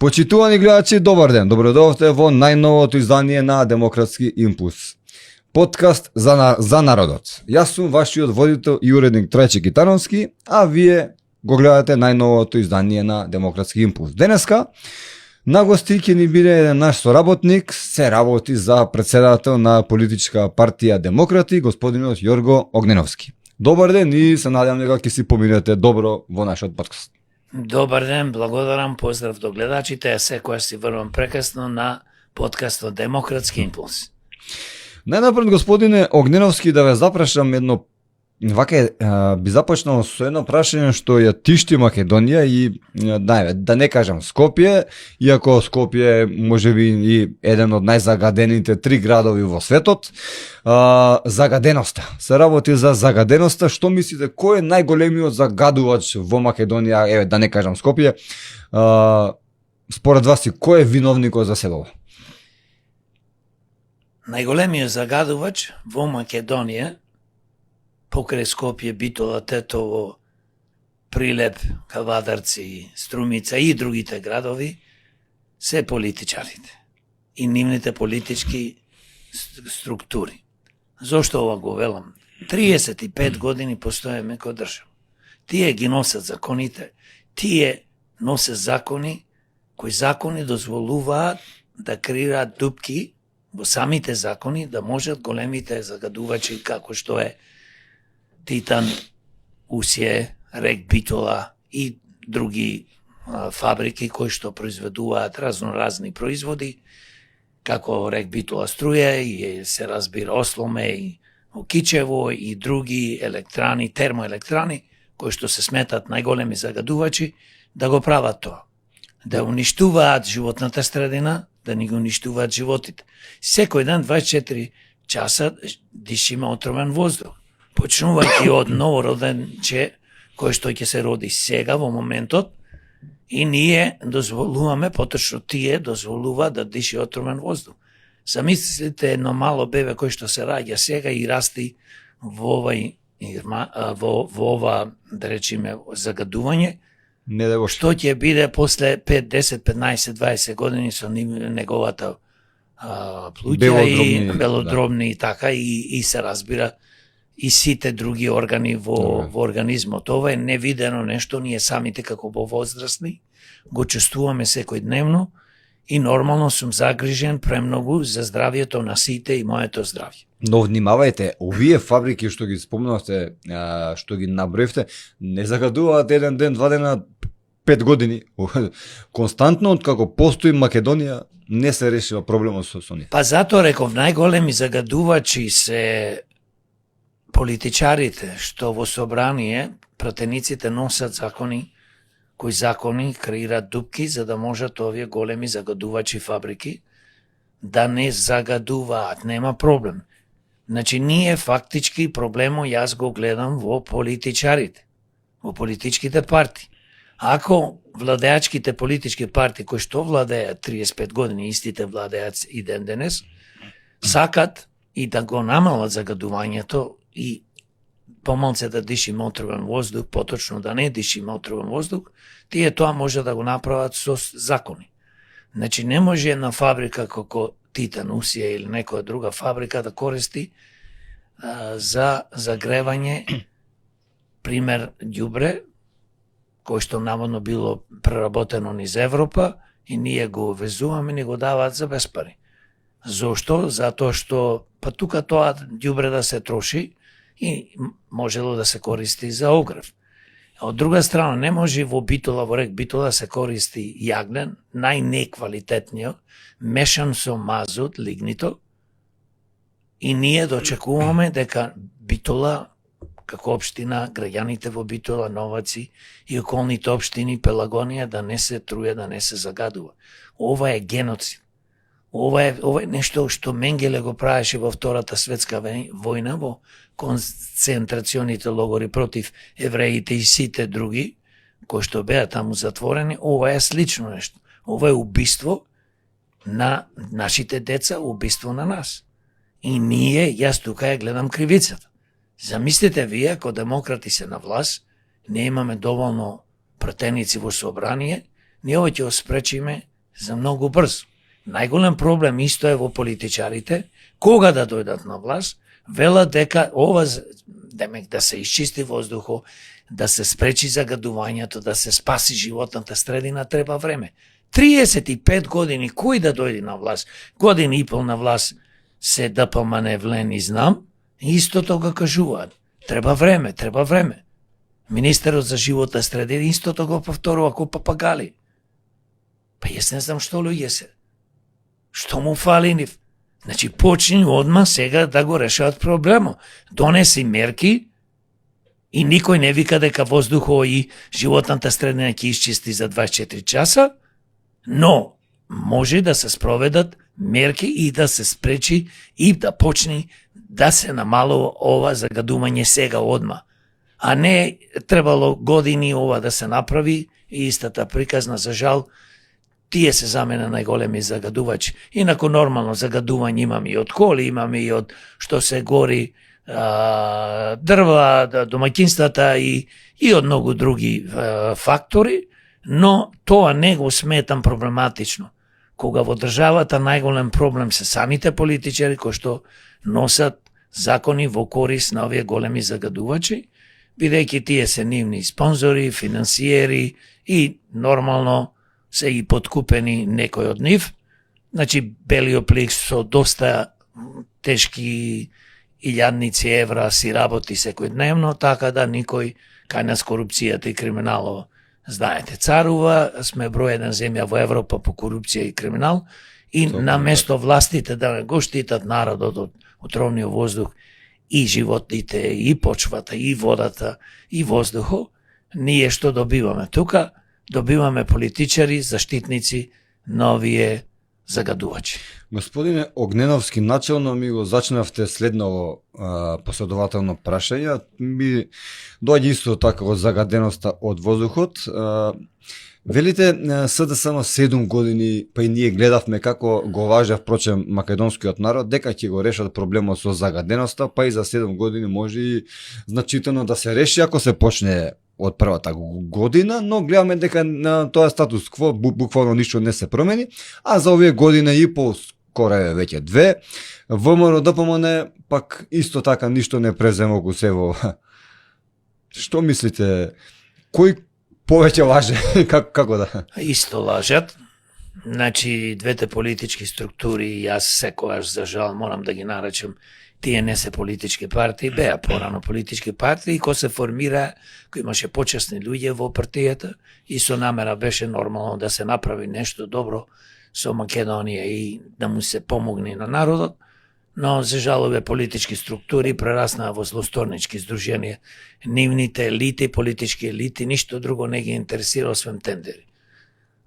Почитувани гледачи, добар ден. Добродовте во најновото издание на Демократски импулс. Подкаст за народот. Јас сум вашиот водител и уредник Трајче Китаровски, а вие го гледате најновото издание на Демократски импулс. Денеска на гости ќе ни биде еден наш соработник, се работи за председател на политичка партија Демократи, господинот Јорго Огненовски. Добар ден и се надевам дека ќе си поминете добро во нашиот подкаст. Добар ден, благодарам, поздрав до гледачите, секојаш си врвам прекасно на подкастот Демократски импулс. Најнапред, господине Огненовски, да ве запрашам едно, би започнал со едно прашање што ја тишти Македонија и, да не кажам Скопје, иако Скопје можеби и еден од најзагадените 3 градови во светот, загаденоста. Се работи за загаденоста. Што мислите, кој е најголемиот загадувач во Македонија, да не кажам Скопје, според вас и кој е виновникот за село? Најголемиот загадувач во Македонија, покрај Скопје, Битола, Тетово, Прилеп, Кавадарци, Струмица и другите градови, се политичарите и нивните политички структури. Зошто ова го велам? 35 години постоеме кој држава. Тие ги носат законите, тие носат закони, кои закони дозволуваат да креираат дупки во самите закони, да можат големите загадувачи како што е Титан, Усје, Рек Битола и други фабрики кои што произведуваат разноразни производи, како Рек Битола струја и се разбира Осломе и Окичево и други електрани, термоелектрани, кои што се сметат најголеми загадувачи, да го прават тоа. Да уништуваат животната средина, да ни го уништуваат животите. Секој ден 24 часа дишиме отровен воздух. Почнувајќи од новороденче, кој што ќе се роди сега во моментот, и ние дозволуваме, поточно тие дозволува да диши отровен воздух. Замислите едно мало бебе кој што се раѓа сега и расти во ова, да речеме, загадување, што ќе биде после 5, 10, 15, 20 години со неговата плуќа и белодробни и така, и се разбира и сите други органи во организмот. Ова е невидено нешто, ние самите како возрастни го чувствуваме секојдневно и нормално сум загрижен премногу за здравието на сите и моето здравје. Но внимавајте, овие фабрики што ги спомнавте, што ги набревте, не загадуваат еден ден, 2 дена, 5 години. Константно, откако постои Македонија, не се решила проблемот со нив. Па затоа реков, најголеми загадувачи се политичарите, што во собрание пратениците носат закони, кои закони креираат дупки за да можат овие големи загадувачи фабрики да не загадуваат. Нема проблем. Значи, ние фактички проблемот јас го гледам во политичарите, во политичките партии. Ако владеачките политички партии кои што владеат 35 години, истите владеат и ден денес, сакат и да го намалат загадувањето и помалце да дишиме отровен воздух, поточно да не дишиме отровен воздух, тие тоа може да го направат со закони. Значи, не може една фабрика како Титан, Усија или некоја друга фабрика да користи за загревање, пример, ѓубре, кој што наводно било преработено низ Европа и ние го увезуваме и ни го даваат за без пари. Зошто? Затоа што па тука тоа ѓубре да се троши и можело да се користи за огрев. Од друга страна, не може во Битола, во Рек Битола да се користи јагнен, најнеквалитетниот, мешан со мазут, лигнито, и ние дочекуваме дека Битола, како општина, граѓаните во Битола, Новаци и околните општини, Пелагонија, да не се труе, да не се загадува. Ова е геноцид. Ова е нешто што Менгеле го правеше во Втората светска војна, во концентрационите логори против евреите и сите други, кои што беа таму затворени. Ова е слично нешто. Ова е убиство на нашите деца, убиство на нас. И ние, јас тука ја гледам кривицата. Замислите вие, ако демократи се на власт, не имаме доволно пратеници во собрание, ние ова ќе го спречиме за многу брзо. Најголем проблем исто е во политичарите, кога да дојдат на власт, велат дека ова демек да се изчисти воздухот, да се спречи загадувањето, да се спаси животната средина, треба време. 35 години, кој да дојде на власт? Година и пол на власт се ДПМН влен и знам, истото го кажуваат. Треба време, треба време. Министерот за животна средина истото го повторува ко папагали. Па јас не знам што луѓе се. Што му фали нив? Значи, почни одма сега да го решават проблемот. Донеси мерки и никој не вика дека воздухот и животната средина ќе исчисти за 24 часа, но може да се спроведат мерки и да се спречи и да почне да се намалува ова загадување сега одма. А не требало години ова да се направи и истата приказна, за жал, тие се за мене најголеми загадувачи. Инако нормално загадување имаме и од коли, имаме и од што се гори дрва, домаќинствата и од многу други фактори, но тоа не го сметам проблематично. Кога во државата најголем проблем се самите политичари кои што носат закони во корис на овие големи загадувачи, бидејќи тие се нивни спонзори, финансиери и нормално се и подкупени некој од нив. Значи, Белиоплик со доста тешки илјадници евра си работи секојдневно, така да никој кај нас корупцијата и криминалот, знаете, царува, сме број еден земја во Европа по корупција и криминал, и наместо властите да го штитат народот од отровниот воздух и животните, и почвата, и водата, и воздухот, ние што добиваме тука? Добиваме политичари, заштитници на овие загадувачи. Господине Огненовски, начално ми го зачнавте следново последователно прашање. Ми доаѓа исто така од загаденоста од воздухот. Велите СДСМ 7 години, па и ние гледавме како го важа впрочем македонскиот народ, дека ќе го решат проблемот со загаденоста, па и за 7 години може и значително да се реши ако се почне од првата година, но гледаме дека на тоа статус кво буквално ништо не се промени, а за овие година и пол, скоро е веќе 2, ВМРО ДПМН пак исто така ништо не презема околу себо. Што мислите, кој повеќе лаже? Како да? Исто лажат. Значи, двете политички структури, јас секогаш за жал морам да ги наречам, тие не се политички партии, беа порано политички партии, кои се формира, кои имаше почесни луѓе во партијата и со намера беше нормално да се направи нешто добро со Македонија и да му се помогне на народот, но за жал овие политички структури прераснаа во злосторнички здруженија. Нивните елити, политички елити, ништо друго не ги интересира освен тендери.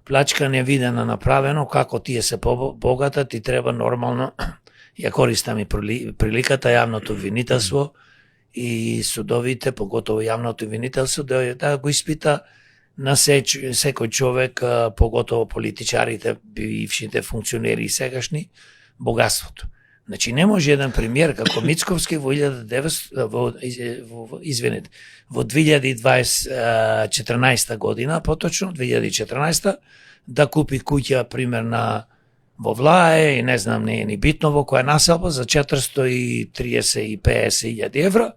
Плачка невидена направено, како тие се побогатат и треба нормално, ја користам и приликата, јавното обвинителство и судовите, поготово јавното обвинителство, да го испита на секој човек, поготово политичарите, бившите функционери и сегашни, богатството. Значи, не може еден премиер како Мицковски во 2014 година, поточно 2014, да купи куќа, примерна, во Влае и не знам, не е ни битно во која населба, за 430 и 50.000 евра,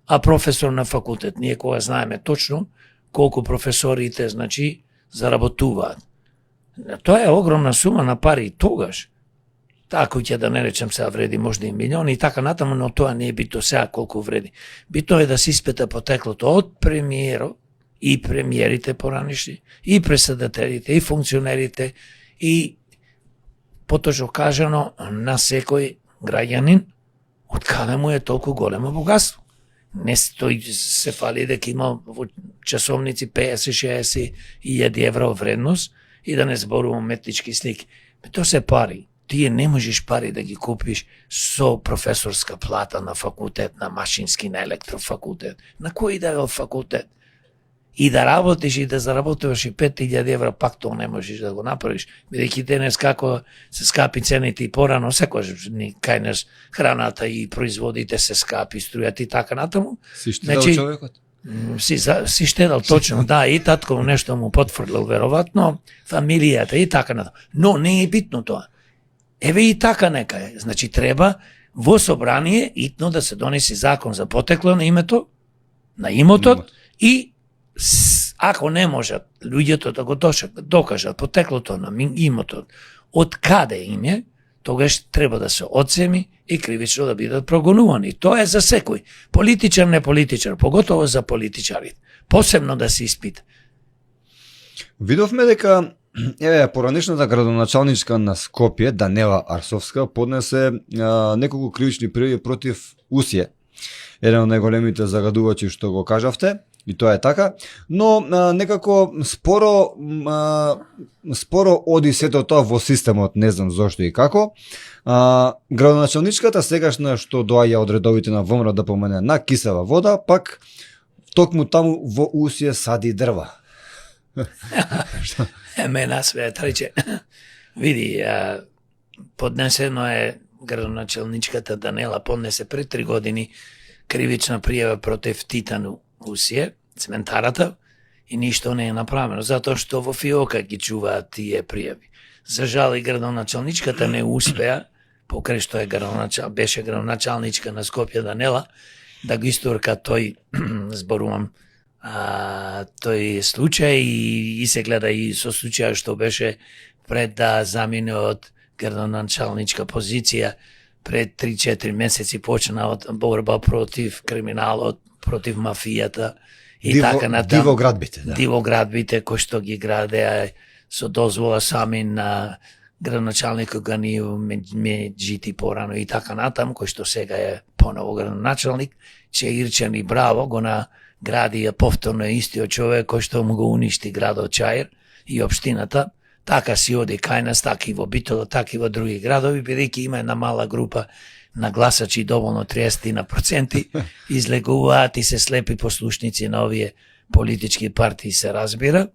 а професор на факултет. Ние кога знаеме точно колку професорите, значи, заработуваат. Тоа е огромна сума на пари тогаш. Таа куќа, да не речем сега, вреди можда и милиони и така натаму, но тоа не е битно сега колку вреди. Битно е да се испита потеклото од премиерот и премиерите поранишни, и председателите, и функционерите, и поточно кажано на секој граѓанин од каде му е толку големо богатство. Не стои се фали дека има во часовници 50-60 илјади евра вредност и да не зборувам метнички слики. Тоа се пари. Тие не можеш пари да ги купиш со професорска плата на факултет, на машински, на електрофакултет, на кој да е факултет. И да работиш и да заработуваш и 5.000 евра, пак тоа не можеш да го направиш. Бидејќи денес како се скапи цените и порано, секојаш кај нас храната и производите се скапи, струјат и така натаму. Си штедел човекот? си штедал точно, да, и татко нешто му потврлил вероvatno, фамилијата и така натаму. Но не е битно тоа. Еве и така нека е. Значи треба во собрание итно да се донеси закон за потекло на името, на имотот и ако не можат луѓето да го докажат потеклото на имотот, од каде им е, тогаш треба да се одземи и кривично да бидат прогонувани. Тоа е за секој. Политичар, не политичар, поготово за политичарите. Посебно да се испита. Видовме дека поранешната градоначалничка на Скопје, Данела Арсовска, поднесе неколку кривични пријави против Усие, еден од најголемите загадувачи што го кажавте, и тоа е така, но некако споро оди сето тоа во системот, не знам зошто и како. Градоначалничката сегашна што доаѓа од редовите на ВМРО да помене на кисела вода, пак токму таму во Усие сади дрва. Мена све трече. Види, поднесено е градоначалничката Данела поднесе пред 3 години кривична пријава против Титану Усие, цементарата, и ништо не е направено, затоа што во фиока ги чуваат тие пријави. За жал и градоначалничката не успеа, покрај што беше градоначалничка на Скопје Данела, да го истурка тој, зборувам, тој случај и се гледа и со случај што беше пред да замине од градоначалничка позиција, пред 3-4 месеци почна од борба против криминалот, против мафијата и така натаму. Дивоградбите, да. Дивоградбите кои што ги градеа со дозвола сами на градоначалникот Ганију Меджити порано и така натаму, кој што сега е поново градоначалник, Чаирчан и Браво го наградија повторно истиот човек кој што му го уништи градот Чаир и општината. Така си оди кај нас, така и во Битола, така и во други градови, бидејќи има една мала група на гласачи, доволно 30%, излегуваат и се слепи послушници на овие политички партии, се разбира.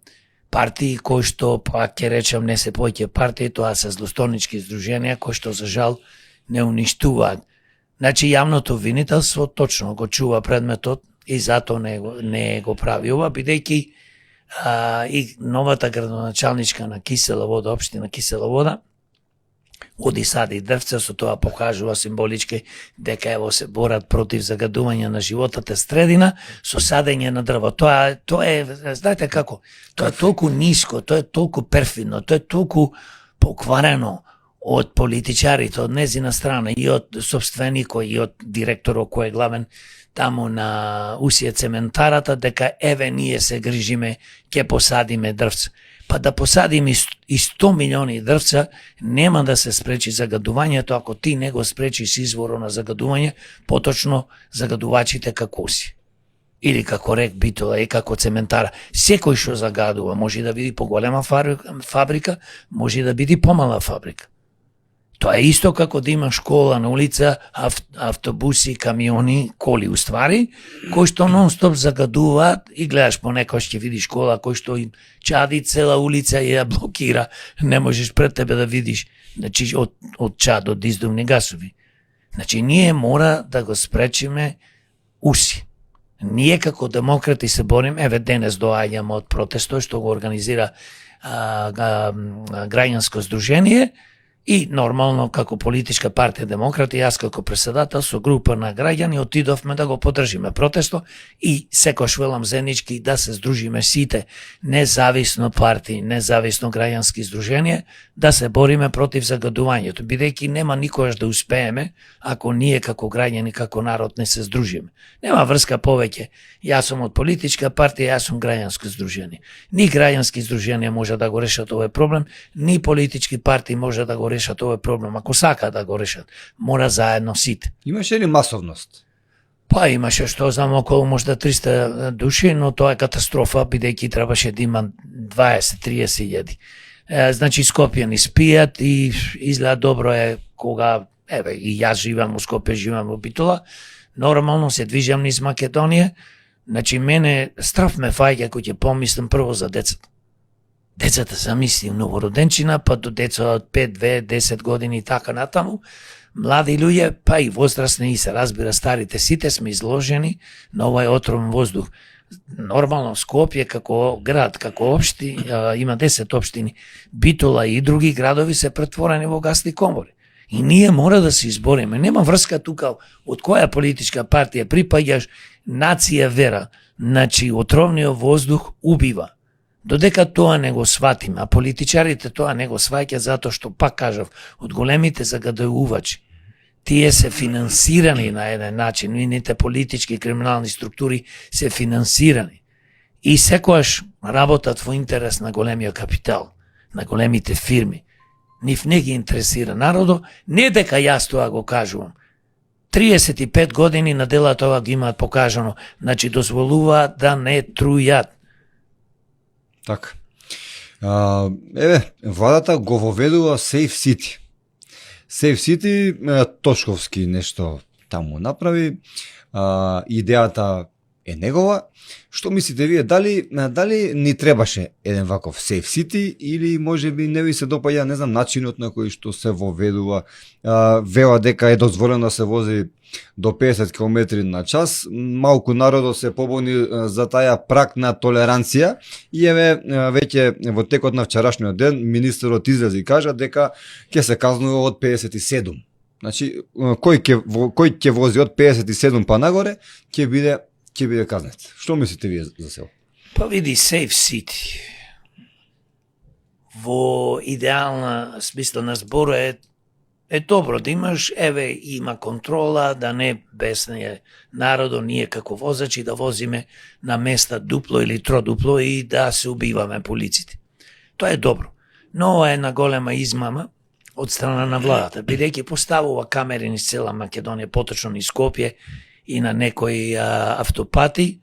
Партии кои што, пак ќе речам, не се поќе партии, тоа се злостонички здруженија кои што за жал не уништуваат. Значи јавното обвинителство точно го чува предметот и затоа не го прави ова, бидејќи и новата градоначалничка на Кисела вода, општина Кисела вода, оди сади дрвца, со тоа покажува символички дека ево се борат против загадување на животната средина со садење на дрво. Тоа е, знаете како, тоа е толку ниско, тоа е толку перфидно, тоа е толку покварено од политичарите, од незина страна и од собственикот и од директорот кој е главен таму на Усие цементарата, дека еве ние се грижиме, ќе посадиме дрвца. Па да посадиме и 100 милиони дрвца, нема да се спречи загадувањето ако ти не го спречиш изворот на загадување, поточно загадувачите како Усие. Или како рек Битола и како цементара. Секој што загадува може да биде поголема фабрика, може да биде помала фабрика. Тоа е исто како да има школа на улица, автобуси, камиони, коли уствари, кои што нон-стоп загадуваат и гледаш понекој ќе видиш школа кој што им чади цела улица и ја блокира. Не можеш пред тебе да видиш, значи од чад, од издувни гасови. Значи ние мора да го спречиме Уси. Ние како демократи се бориме, еве денес доаѓаме од протестот што го организира граѓанско здружение. И нормално како политичка партија Демократи, јас како председател со група на граѓани отидовме да го поддржиме протесто и секош велам заеднички да се здружиме сите независно партии, независно граѓански здружение, да се бориме против загадувањето, бидејќи нема никогаш да успееме ако ние како граѓани, како народ не се здружиме. Нема врска повеќе. Јас сум од политичка партија, јас сум граѓанско здружение. Ни граѓански здруженија може да го решат овој проблем, ни политички партии може да го решат овој проблем. Ако сака да го решат, мора заедно сите. Имаше ли масовност? Па имаше, што знам, околу можда 300 души, но тоа е катастрофа, бидејќи требаше да има 20-30 илјади. Значи Скопје ни спијат и изгледа добро е кога, еве, и јас живам во Скопје, живам во Битола, нормално се движам низ Македонија, значи мене страф ме фаќа кој ќе помислам прво за децата. Децата замисли новороденчина, па до деца од 5, 2, 10 години и така натаму, млади луѓе, па и возрастни и се разбира старите, сите сме изложени на овај отровен воздух. Нормално, Скопје како град, како општи, има 10 општини, Битола и други градови се претворени во гасни комори. И ние мора да се избориме. Нема врска тука од која политичка партија припаѓаш, нација, вера. Значи, отровниот воздух убива. Додека тоа не го сватиме, а политичарите тоа не го сваќаат затоа што, пак кажав, од големите загадувачи, тие се финансирани на еден начин, нивните политички и криминални структури се финансирани и секојаш работат во интерес на големиот капитал, на големите фирми. Нив не ги интересира народо, не дека јас тоа го кажувам. 35 години на дела тоа ги имаат покажано, значи дозволуваат да не трујат. Така. Владата го воведува Safe City. Safe City, Тошковски нешто таму направи, идејата е негова. Што мислите вие, дали ни требаше еден ваков Safe City или можеби не ви се допаѓа, не знам, начинот на кој што се воведува, вела дека е дозволено да се вози до 50 км на час, малку народот се побуни за таја прак на толеранција и веќе во текот на вчерашниот ден министерот излезе и кажа дека ќе се казнува од 57. Значи, кој ќе вози од 57 па нагоре, ќе биде казнет. Што мислите вие за село? Па види, Safe City во идеална смисла на збора е добро да имаш, има контрола, да не бесне народо, ние како возачи да возиме на места дупло или тродупло и да се убиваме полиците. Тоа е добро. Но е една голема измама од страна на владата, бидејќи поставува камери низ цела Македонија, поточно низ Скопје и на некои автопати,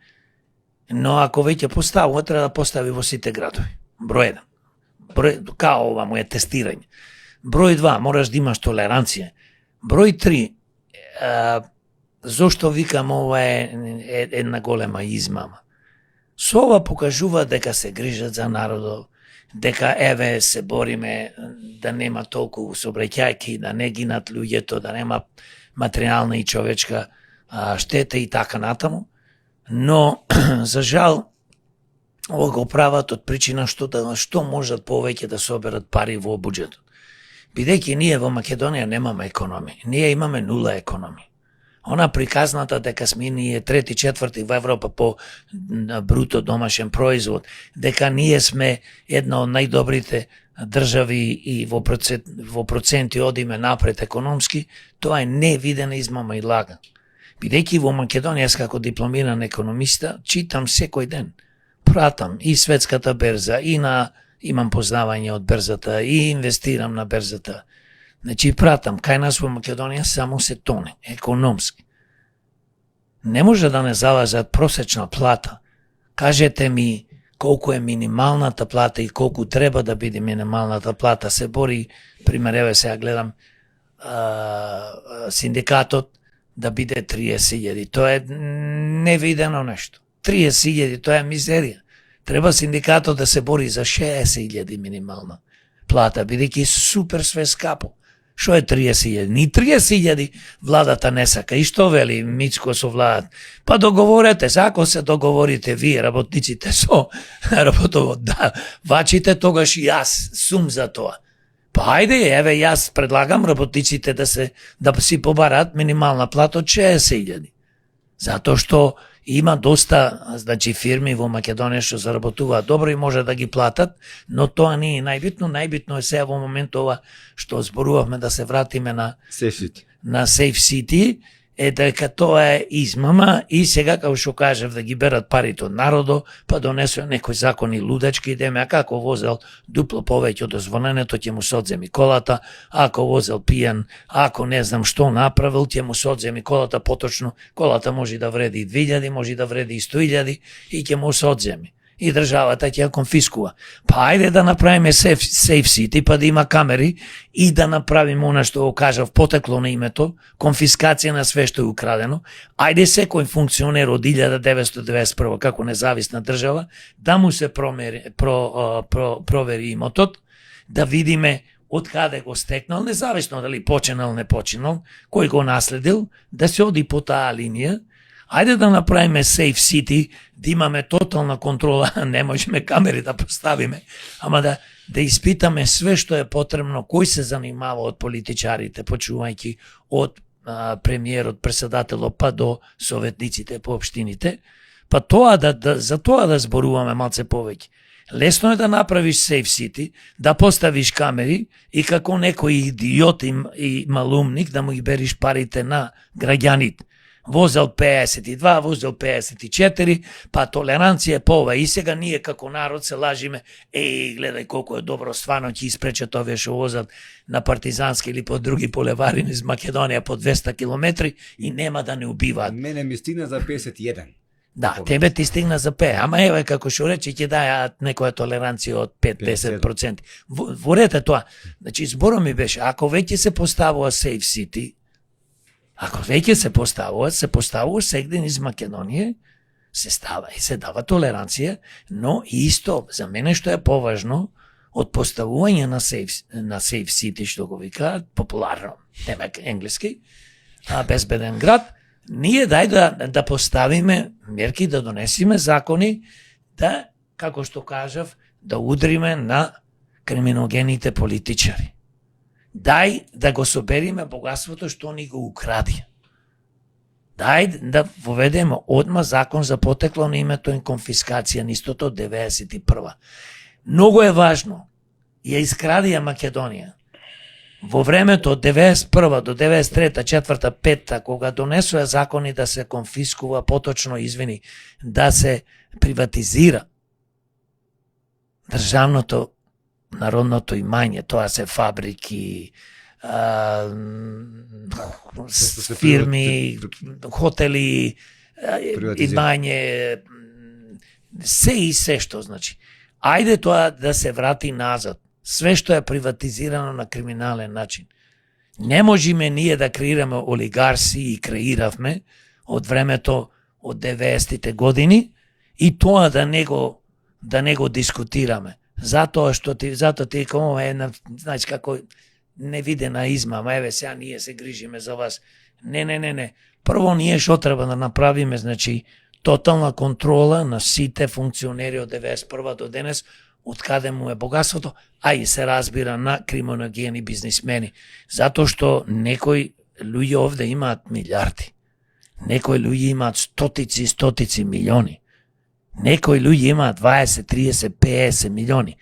но ако веќе поставува, треба да постави во сите градови. Број 1. Као ова му е тестирање. Број 2, мораш да имаш толеранција. Број 3, зошто викам ова е една голема измама? Со ова покажува дека се грижат за народот, дека се бориме да нема толку сообраќајки, да не гинат луѓето, да нема материјална и човечка штета и така натаму. Но, за жал, ова го прават од причина што можат повеќе да соберат пари во буџетот. Бидејќи ние во Македонија немаме економија, ние имаме нула економија. Она приказната дека сме ние трети, четврти во Европа по бруто домашен производ, дека ние сме една од најдобрите држави и во проценти одиме напред економски, тоа е невидена измама и лага. Бидејќи во Македонија како дипломиран економиста читам секој ден, пратам и светската берза, и имам познавање од берзата и инвестирам на берзата. Значи пратам, кај нас во Македонија само се тоне, економски. Не може да не залазат просечна плата. Кажете ми колку е минималната плата и колку треба да биде минималната плата. Се бори, пример, сега гледам синдикатот да биде 30.000. Тоа е невидено нешто. 30.000, тоа е мизерија. Треба синдикатот да се бори за 60.000 минимална плата, бидејќи супер све скапо. Што е 30.000? Ни 30.000 владата не сака. И што вели Мицко со владата? Па договорете, ако се договорите вие, работниците со работовод, да, вачите, тогаш и јас сум за тоа. Па ајде, јас предлагам работниците да си побарат минимална плата од 60.000. Затоа што има доста, значи, фирми во Македонија што заработуваат добро и може да ги платат, но тоа не е најбитно. Најбитно е сега во момент ова што зборувавме да се вратиме на Safe City, е дека тоа е измама и сега, како што кажав, да ги берат парите од народо, па донесува некој закони лудачки, идеме, а како возел дупло повеќе од дозволеното, ќе му се одземи колата, ако возел пијан, ако не знам што направил, ќе му се одземи колата, поточно колата може да вреди и 2.000, може да вреди и 100.000 и ќе му се одземи. И државата ќе ја конфискува. Па ајде да направиме Safe City, па да има камери и да направиме она што го кажав, потекло на името, конфискација на све што е украдено. Ајде секој функционер од 1991 како независна држава да му се провери имотот, да видиме од каде го стекнал, независно дали починал, не починал, кој го наследил, да се оди по таа линија, Ајде да направиме Safe City, да имаме тотална контрола, не можеме камери да поставиме, ама да испитаме све што е потребно, кој се занимава од политичарите, почувајќи од премиерот, председателот, па до советниците по општините, па тоа за тоа да зборуваме малце повеќе. Лесно е да направиш Safe City, да поставиш камери и како некој идиот и малумник да му ги бериш парите на граѓаните. Возел 52, возел 54, па толеранција по ова. И сега ние како народ се лажиме, гледај колку е добро, стварно ќе испречат овие што возат на партизански или по други булевари низ Македонија по 200 километри и нема да не убиваат. Мене ми стигна за 51. Да, тебе ти стигна за 5, ама еве како што рече ќе дајат некоја толеранција од 5-10%. Ворете тоа. Значи зборот ми беше, ако веќе се поставува Safe City, ако веќе се поставува сегде низ Македонија, се дава толеранција, но исто за мене што е поважно од поставување на Safe City, што го викаат популарно, немек енглески, безбеден град, ние да поставиме мерки, да донесиме закони, да, како што кажав, да удриме на криминогените политичари. Дај да го собериме богатството што ни го укради. Дај да воведеме одма закон за потекло на името и конфискација нистото 91. Многу е важно. Ја искрадија Македонија. Во времето од 91 до 93, 4, 5, кога донесоа закони да се конфискува, поточно, да се приватизира државното народното имање, тоа се фабрики, фирми, хотели, имање, се и се што, значи. Ајде тоа да се врати назад. Све што е приватизирано на криминален начин. Не можеме ние да креираме олигарси и креиравме од времето од 90-тите години и тоа да не го дискутираме. Затоа ти како една, знаеш како невидена измама, еве сега ние се грижиме за вас. Не. Прво ние што треба да направиме, значи тотална контрола на сите функционери од 91 до денес, од каде му е богатството, а и се разбира на криминогени бизнисмени. Затоа што некои луѓе овде имаат милиарди. Некои луѓе имаат стотици милиони. Некои луѓе имаат 20, 30, 50 милиони.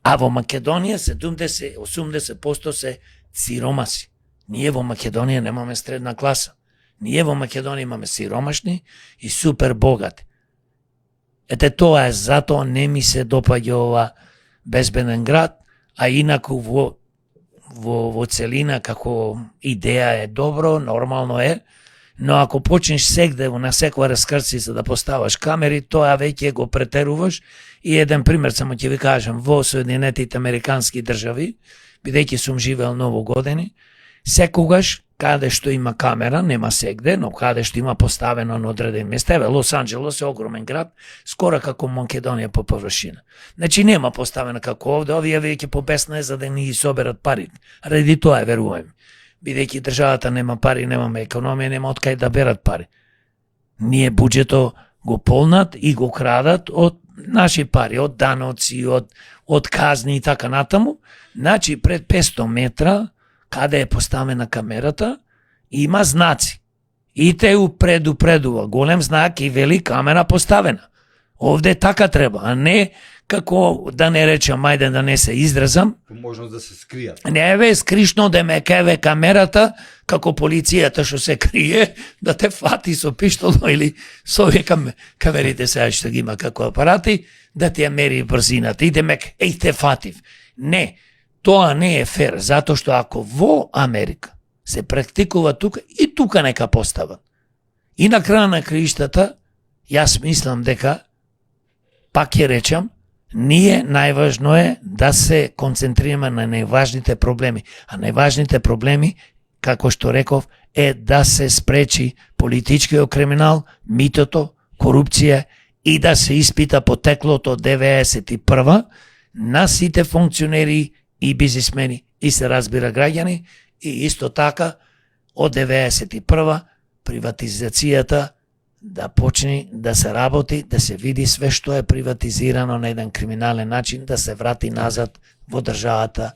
А во Македонија 70-80% се сиромаси. Ние во Македонија немаме средна класа. Ние во Македонија имаме сиромашни и супер богати. Ете тоа е, затоа не ми се допаѓа ова безбеден град, а инаку во целина како идеја е добро, нормално е, но ако почнеш сегде на секоја раскрцица да поставаш камери, тоа веќе го претеруваш. И еден пример само ќе ви кажам, во Соединетите Американски држави, бидејќи сум живеел многу години, секогаш каде што има камера, нема сегде, но каде што има поставено на одреден место, еве Лос Анџелес е огромен град, скоро како Македонија по површина. Значи нема поставена како овде, овие веќе побесна за да ни соберат пари. Ради тоа верувам. Бидејќи државата нема пари, немаме економија, нема од кај да берат пари. Ние буџето го полнат и го крадат од наши пари, од даноци, од казни и така натаму. Значи пред 500 метра каде е поставена камерата, има знаци. И те предупредува, голем знак и вели камера поставена. Овде така треба, а не како да не речам, ајде да не се изразам. Можност да се скријат. Не ве скришно да ме кеве камерата, како полицијата што се крие, да те фати со пиштоло или со овие камерите сега што ги има како апарати, да ти ја мери брзината. И демек, те фатив. Не. Тоа не е фер, затоа што ако во Америка се практикува тука, и тука нека постават. И на крај на краиштата, јас мислам дека, пак ќе речам, ние најважно е да се концентрираме на најважните проблеми. А најважните проблеми, како што реков, е да се спречи политичкиот криминал, митото, корупција и да се испита потеклото од 91 на сите функционери и бизнисмени, и се разбира граѓани, и исто така од 91 приватизацијата да почне да се работи, да се види све што е приватизирано на еден криминален начин, да се врати назад во државата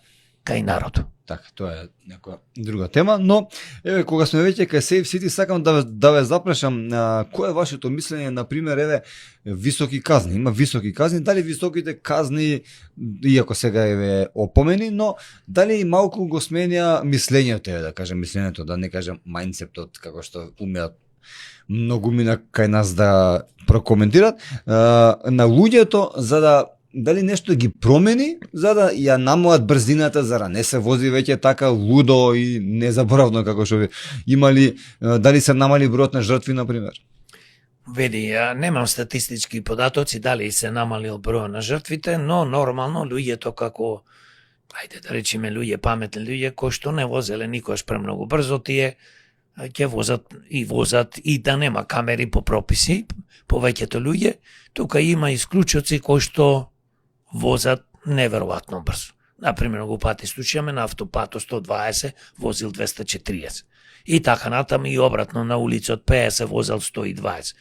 кај народот. Така, тоа е некоја друга тема, но еве кога сме веќе кај Safe City сакам да ве запрашам кој е вашето мислење на пример еве високи казни. Има високи казни, дали високите казни иако сега еве опомени, но дали малку го сменја мислењето, еве да кажем мислењето, да не кажем мајндсетот како што умеат многумина кај нас да прокоментират на луѓето за да дали нешто ги промени за да ја намалат брзината, за да не се вози веќе така лудо и незаборавно како што имали, дали се намали бројот на жртви на пример? Види, немам статистички податоци дали се намалил број на жртвите, но нормално луѓето како ајде да речеме луѓе, паметни луѓе кои што не возеле никош премногу брзо, тие ќе возат и да нема камери по прописи, повеќето луѓе, тука има исклучоци кои што возат неверојатно брзо. Например, го пати случајаме на автопато 120 возил 240. И така натаму и обратно на улицот 50 возел 120.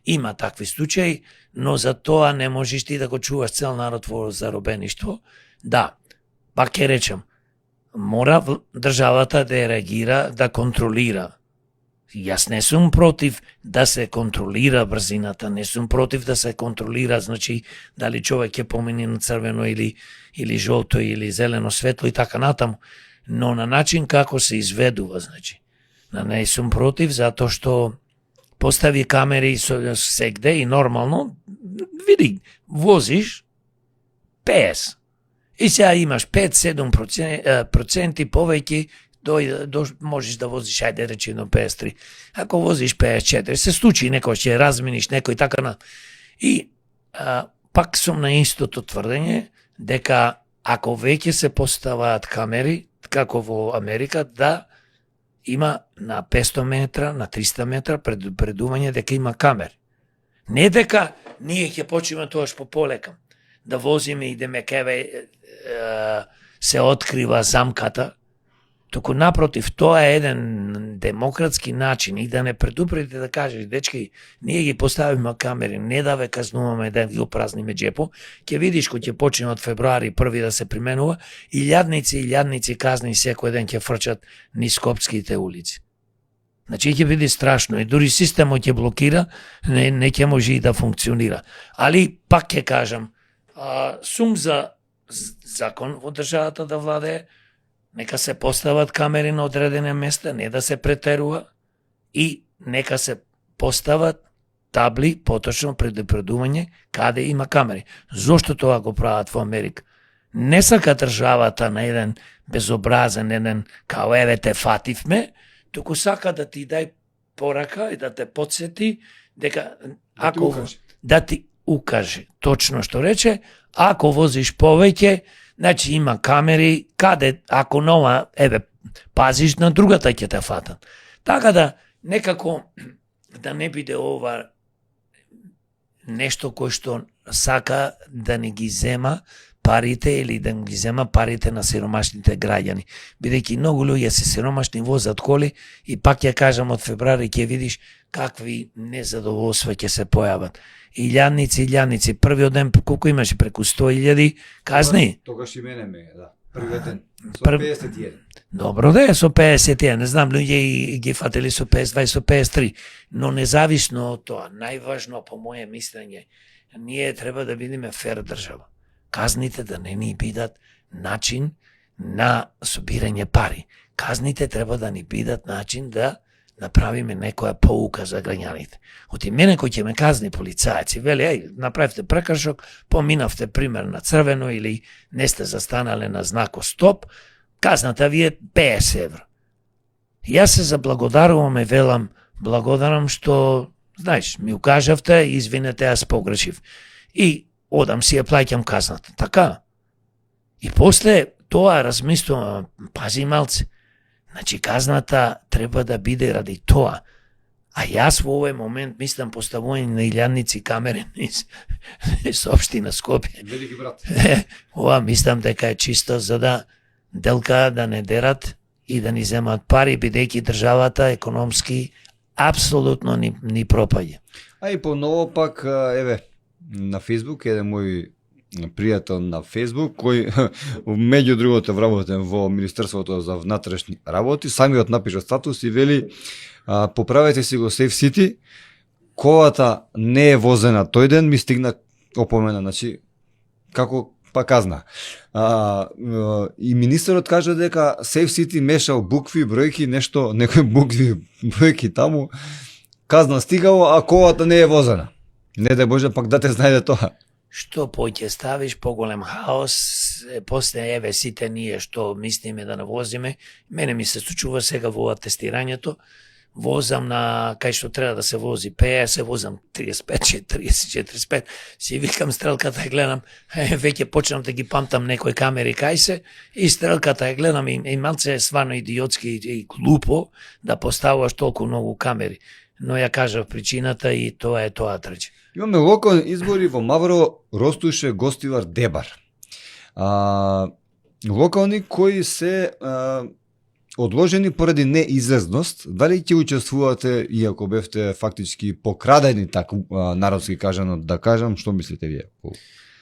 Има такви случаи, но за тоа не можеш ти да го чуваш цел народ во заробеништво. Да, пак ќе речем, мора државата да реагира, да контролира. Јас не сум против да се контролира брзината, не сум против да се контролира, значи, дали човек ќе помине на црвено или жолто или зелено светло и така натаму, но на начин како се изведува, значи. Не сум против, затоа што постави камери сегде и нормално, види, возиш 50. И сега имаш 5-7% повеќе, можеш да возиш, ајде речено 53. Ако возиш 54, се случи некој ќе разминиш некој така на. И пак сум на истото тврдење дека ако веќе се поставаат камери, како во Америка, да има на 500 метра, на 300 метра предупредување дека има камери. Не дека ние ќе почнеме тоаш по полека да возиме и да ме кеве се открива замката, туку напротив, тоа е еден демократски начин и да не предупредите да кажеш, дечки, ние ги поставиме камери, не да ве казнуваме да ги опразниме джепо, ќе видиш кој ќе почне од февруари први да се применува, илјадници казни секој ден ќе фрчат низ Скопските улици. Значи ќе биде страшно и дури системот ќе блокира, не ќе може и да функционира. Али пак ќе кажам, сум за закон во државата да владее, нека се постават камери на одредени места, не да се претерува и нека се постават табли, поточно предупредување каде има камери. Зошто тоа го прават во Америка? Не сака државата на еден безобразен, еден као еве те фативме, туку сака да ти дај порака и да те подсети дека да ти укаже точно што рече, ако возиш повеќе, значи има камери, каде, ако нова, еве, пазиш, на другата ќе те фатат. Така да, некако, да не биде ова нешто кој што сака да не ги зема парите или да ги зема парите на сиромашните граѓани. Бидејќи многу луѓе се сиромашни, возат коли и пак ќе кажам од февруари ќе видиш какви незадоволства ќе се појават. Илјадници, првиот ден колку имаше преку 100.000 казни? Тогаш и мене да. Првиот ден со 51. Добро да е со 51, не знам луѓе ги фатели со 52, со 53, но независно од тоа, најважно по моје мислење, ние треба да бидеме фер држава. Казните да не ни бидат начин на собирање пари. Казните треба да ни бидат начин да направиме некоја поука за граѓаните. Оти мене кој ќе ме казни полицајци, вели, еј, направивте прекршок, поминавте пример на црвено или не сте застанале на знако стоп, казната ви е 50 евро. Јас се заблагодарувам и велам, благодарам што, знаеш, ми укажавте, извинете, јас погрешив. И одам си ја плаќам казната. Така. И после тоа размислувам, пази малце, значи казната треба да биде ради тоа. А јас во овој момент мислам поставување на илјадници камери низ општина Скопје. Велики брат. Ова мислам дека е чисто за да делка да не дерат и да ни земат пари, бидејќи државата економски апсолутно ни пропаѓа. А и поново пак, еве, на Facebook, еден мој пријател на Facebook, кој меѓу другото вработен во Министерството за внатрешни работи, самиот напиша статус и вели поправете си го Safe City, колата не е возена тој ден, ми стигна опомена, значи, како па казна. И министерот кажа дека Safe City мешал букви, бројки, нешто, некои букви, бројки таму, казна стигало, а колата не е возена. Не да Боже пак да те знаеде тоа. Што поќе ставиш, поголем хаос, после еве сите ние што мислиме да навозиме, мене ми се случува сега во тестирањето, возам на кај што треба да се вози 50, возам 35, 40, 45, си викам стрелката ја гледам, веќе почнам да ги памтам некои камери кај се, и стрелката ја гледам и малце е сварно идиотски и глупо да поставуваш толку многу камери. Но ја кажав причината и тоа е тоа трче. Имаме локални избори во Мавро, Ростуше, Гостивар, Дебар. Локални кои се одложени поради неизлезност. Дали ќе учествувате, иако бевте фактички покрадени, така народски кажано да кажам, што мислите вие?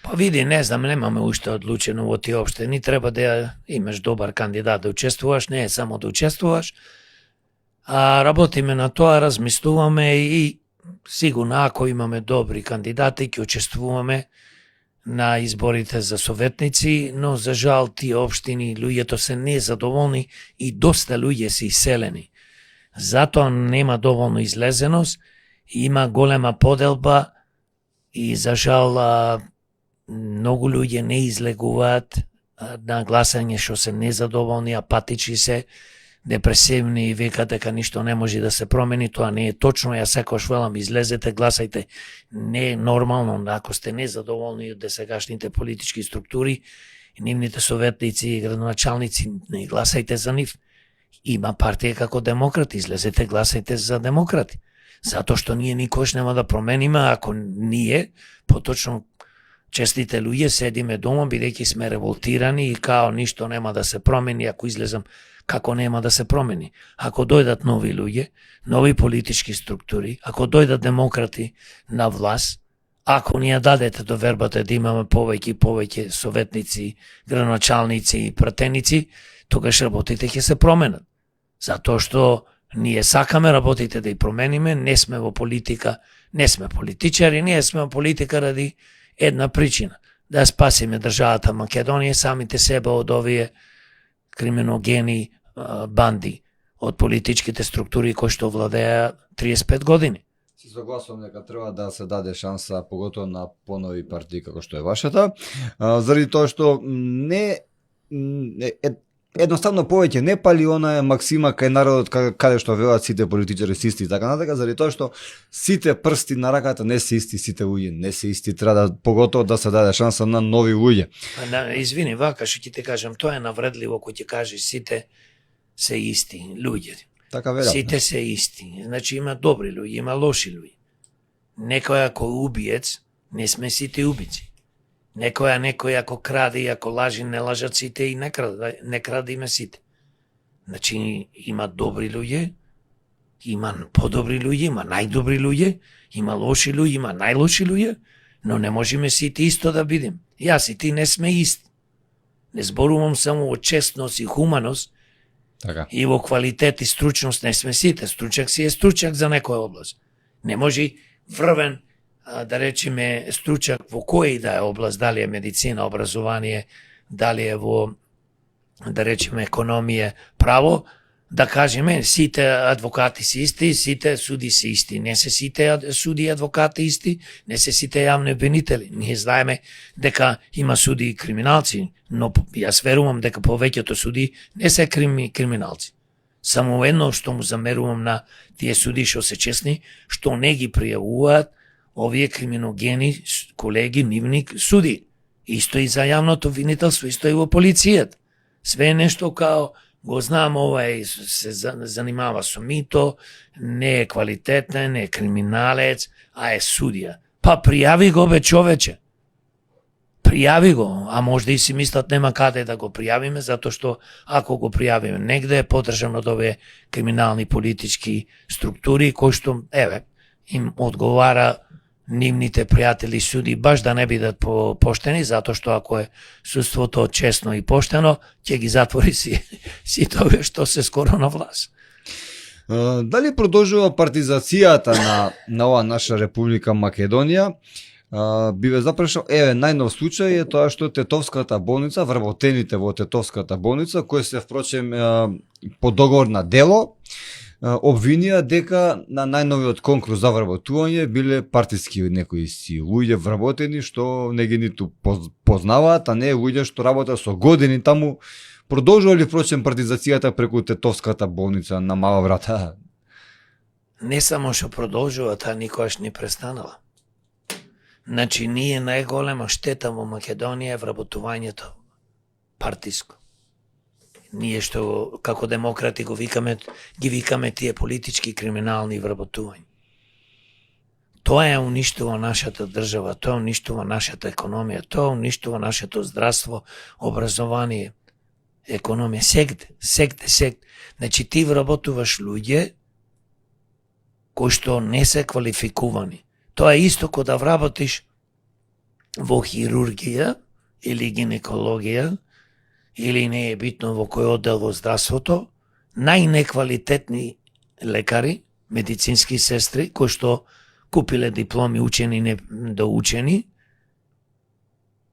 Па види, не знам, немаме уште одлучено во тие општини, треба да имаш добар кандидат да учествуваш, не е само да учествуваш. Работиме на тоа, размислуваме и сигурно ако имаме добри кандидати ќе учествуваме на изборите за советници, но за жал тие општини луѓето се незадоволни и доста луѓе се иселени. Затоа нема доволно излезеност, има голема поделба и за жал многу луѓе не излегуваат на гласање што се незадоволни, апатични се, депресивни и викат дека ништо не може да се промени. Тоа не е точно. Ја секогаш велам, излезете, гласајте. Не е нормално, ако сте незадоволни од досегашните политички структури, нивните советници и градоначалници, не гласајте за нив. Има партија како демократи, излезете, гласајте за демократи. Затоа што ние никош нема да промениме ако ние, поточно честите луѓе, седиме дома бидејќи сме револтирани и као ништо нема да се промени ако излезам. Како нема да се промени? Ако дојдат нови луѓе, нови политички структури, ако дојдат демократи на власт, ако ни ја дадете довербата да имаме повеќе советници, градоначалници и пратеници, тогаш работите ќе се променат. Затоа што ние сакаме работите да ја промениме, не сме во политика, не сме политичари, ние сме во политика ради една причина, да спасиме државата Македонија, самите себе од овие криминогени банди од политичките структури кои што владеа 35 години. Се согласувам дека треба да се даде шанса поготово на понови партии како што е вашата, заради тоа што не едноставно повеќе не пали она максима кај народот каде што велат сите политичари се исти и така натака, заради тоа што сите прсти на раката не се исти, сите луѓе не се исти, треба да поготово да се даде шанса на нови луѓе. Извини, вака што ќе ти кажам, тоа е навредливо кој ќе каже сите се исти луѓе. Така велат. Сите се исти. Значи има добри луѓе, има лоши луѓе. Некој ако убиец, не сме сите убици. Некој ако краде и ако лажи, не лажат сите и не крадиме сите. Значи има добри луѓе, има подобри луѓе, има најдобри луѓе, има лоши луѓе, има најлоши луѓе, но не можеме сите исто да бидеме. Јас и ти не сме исти. Не зборувам само о честност и хуманост, така. И во квалитет и стручност не сме сите. Стручак си е стручак за некоја област. Не може врвен, да речеме, стручак во кој да е област, дали е медицина, образование, дали е во, да речеме, економија, право, да кажеме сите адвокати се исти, сите суди се исти. Не се сите суди и адвокати исти, не се сите јавни обвинители. Ние знаеме дека има суди и криминалци, но јас верувам дека повеќето суди не се криминалци. Само едно што му замерувам на тие суди што се честни, што не ги пријавуваат овие криминогени колеги, нивни суди. Исто и за јавното обвинителство, исто и во полицијата. Све нешто као го знам, овај се занимава со мито, не е квалитетен, не е криминалец, а е судија. Па пријави го, бе, човече. пријави го, а можда и си мислат нема каде да го пријавиме, затоа што ако го пријавиме негде е подржан од овие криминални политички структури кои што, им одговара нивните пријатели суди баш да не бидат поштени, затоа што ако е судството честно и поштено, ќе ги затвори сите овие што се скоро на власт. Дали продолжува партизацијата на оваа наша Република Македонија? Би ве запрашал, најнов случај е тоа што Тетовската болница, вработените во Тетовската болница, кои се впрочем по договор на дело, обвинија дека на најновиот конкурс за вработување биле партиски некои си луѓе вработени што не ги ниту познаваат, а не луѓе што работат со години таму. Продолжува ли впрочем партизацијата преку Тетовската болница на Мала Врата? Не само што продолжува, таа никогаш не престанала. Значи, ние најголема штета во Македонија е вработувањето партиско. Ние што како демократи ги викаме тие политички криминални вработувања. Тоа е уништува нашата држава, тоа уништува нашата економија, тоа уништува нашето здравство, образование, економија, сегде. Значи ти вработуваш луѓе кои што не се квалификувани. Тоа е исто кој да вработиш во хирургија или гинекологија, или не е битно во кој оддел во здравството, најнеквалитетни лекари, медицински сестри, кои што купиле дипломи учени не доучени,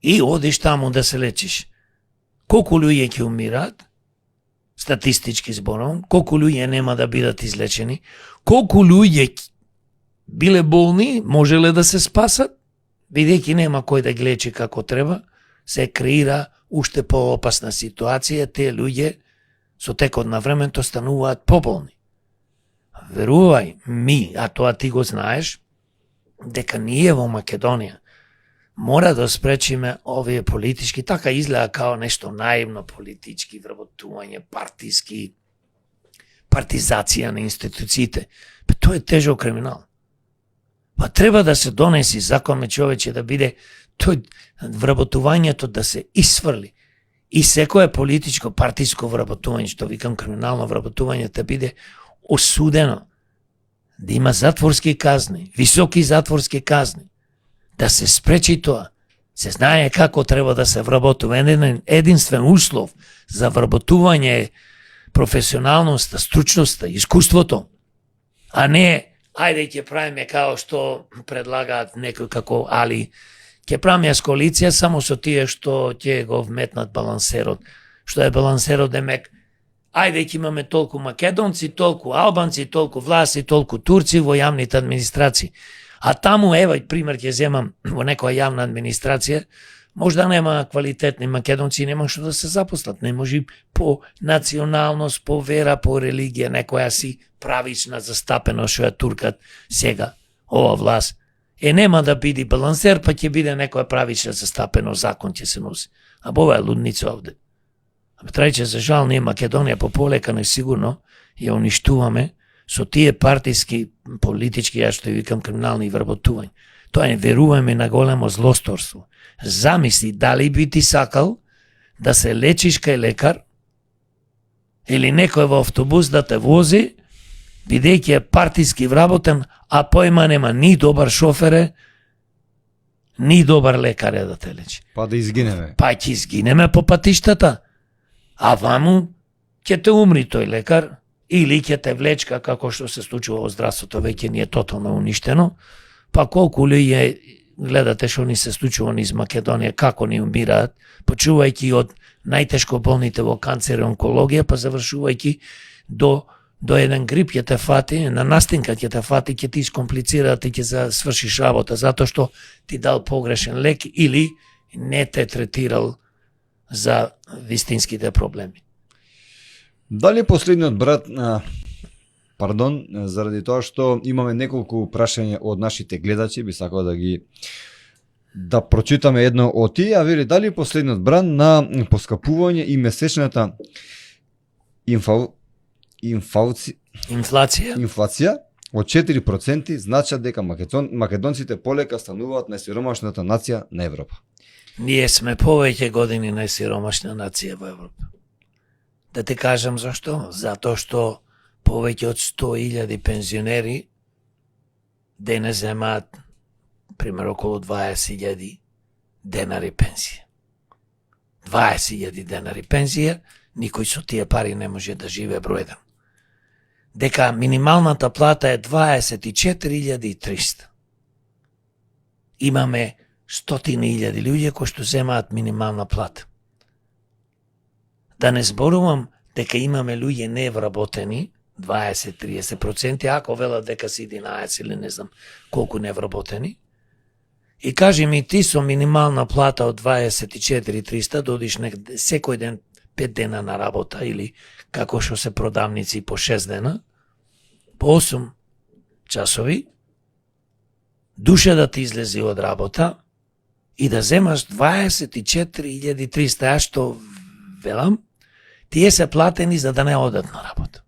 и одиш таму да се лечиш. Колку луѓе ќе умираат, статистички зборувам, колку луѓе нема да бидат излечени, колку луѓе биле болни, можеле да се спасат, бидејќи нема кој да ги лечи како треба, се креира уште поопасна ситуација, тие луѓе со текот на времето стануваат поболни. Верувај ми, а тоа ти го знаеш, дека ние во Македонија мора да спречиме овие политички, така изгледа као нешто наивно политички вработување, партизација на институциите. Тоа е тежок криминал. Треба да се донеси закон, човече, да биде тој вработувањето да се исфрли. И секое политичко, партиско вработување, што викам криминално вработување, да биде осудено. Да има затворски казни, високи затворски казни. Да се спречи тоа. Се знае како треба да се вработува. Единствен услов за вработување е професионалноста, стручноста, искуството, а не ајде ќе правиме као што предлагаат некој како Али, ќе правиме коалиција само со тие што ќе го вметнат балансерот. Што е балансерот демек? Ајде ќе имаме толку македонци, толку албанци, толку власти, толку турци во јавните администрации. А таму, пример ќе земам во некоја јавна администрација, можда нема квалитетни македонци, нема што да се запослат. Не може по националност, по вера, по религија, некоја си правична застапено што ја туркат сега, ова власт. Нема да биде балансер, па ќе биде некоја правична застапено закон ќе се носи. А ова е лудница овде. Трајче, за жал, ние Македонија по полека несигурно ја уништуваме со тие партиски, политички, ја што викам криминални вработувања. Тоа не веруваме на големо злосторство. Замисли, дали би ти сакал да се лечиш кај лекар или некој во автобус да те вози, бидејќи е партиски вработен, а појма нема ни добар шофере, ни добар лекар е да те лечи. Па да изгинеме. Па ќе изгинеме по патиштата. А ваму ќе те умри тој лекар или ќе те влечка, како што се случува во здравството, веќе ни е тотално уништено. Па колку луѓе гледате што ни се случува низ Македонија, како ни умираат, почувајќи од најтешко болните во канцер и онкологија, па завршувајќи до еден грип ќе те фати, на настинка ќе те фати, ќе ти искомплицира, ти ќе свршиш работа, затоа што ти дал погрешен лек или не те третирал за вистинските проблеми. Дали последниот брат, заради тоа што имаме неколку прашања од нашите гледачи, би сакал да прочитаме едно од тие, а вели дали последниот бран на поскапување и месечната инфлација од 4% значат дека македонците полека стануваат најсиромашната нација на Европа. Ние сме повеќе години најсиромашна нација во Европа. Да ти кажам зашто? Затоа што повеќе од 100.000 пензионери денес земаат пример околу 20.000 денари пензија. 20.000 денари пензија, никој со тие пари не може да живее број еден. Дека минималната плата е 24.300. Имаме 100.000 луѓе кои што земаат минимална плата. Да не зборувам дека имаме луѓе невработени, 20-30%, ако велат дека си 11 или не знам колку невработени. И кажи ми ти со минимална плата од 24.300 додиш секој ден 5 дена на работа или како што се продавници по 6 дена, по 8 часови, душа да ти излези од работа и да земаш 24.300, а што велам, тие се платени за да не одат на работа.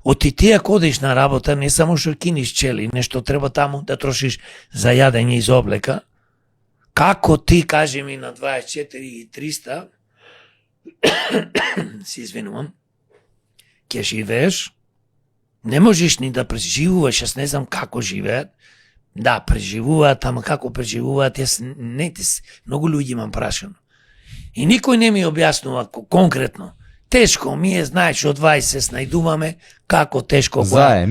Оти ти ако одиш на работа, не само што киниш чели, нешто треба таму да трошиш за јадење и за облека, како ти, кажи ми, на 24.300, си извинувам, ќе живееш, не можеш ни да преживуваш, јас не знам како живеат, да, преживуваат, ама како преживуваат, јас не, многу луѓе имам прашано. И никој не ми објаснува конкретно. Тешко ми е, знаеш, од 20 се снајдуваме, како тешко кога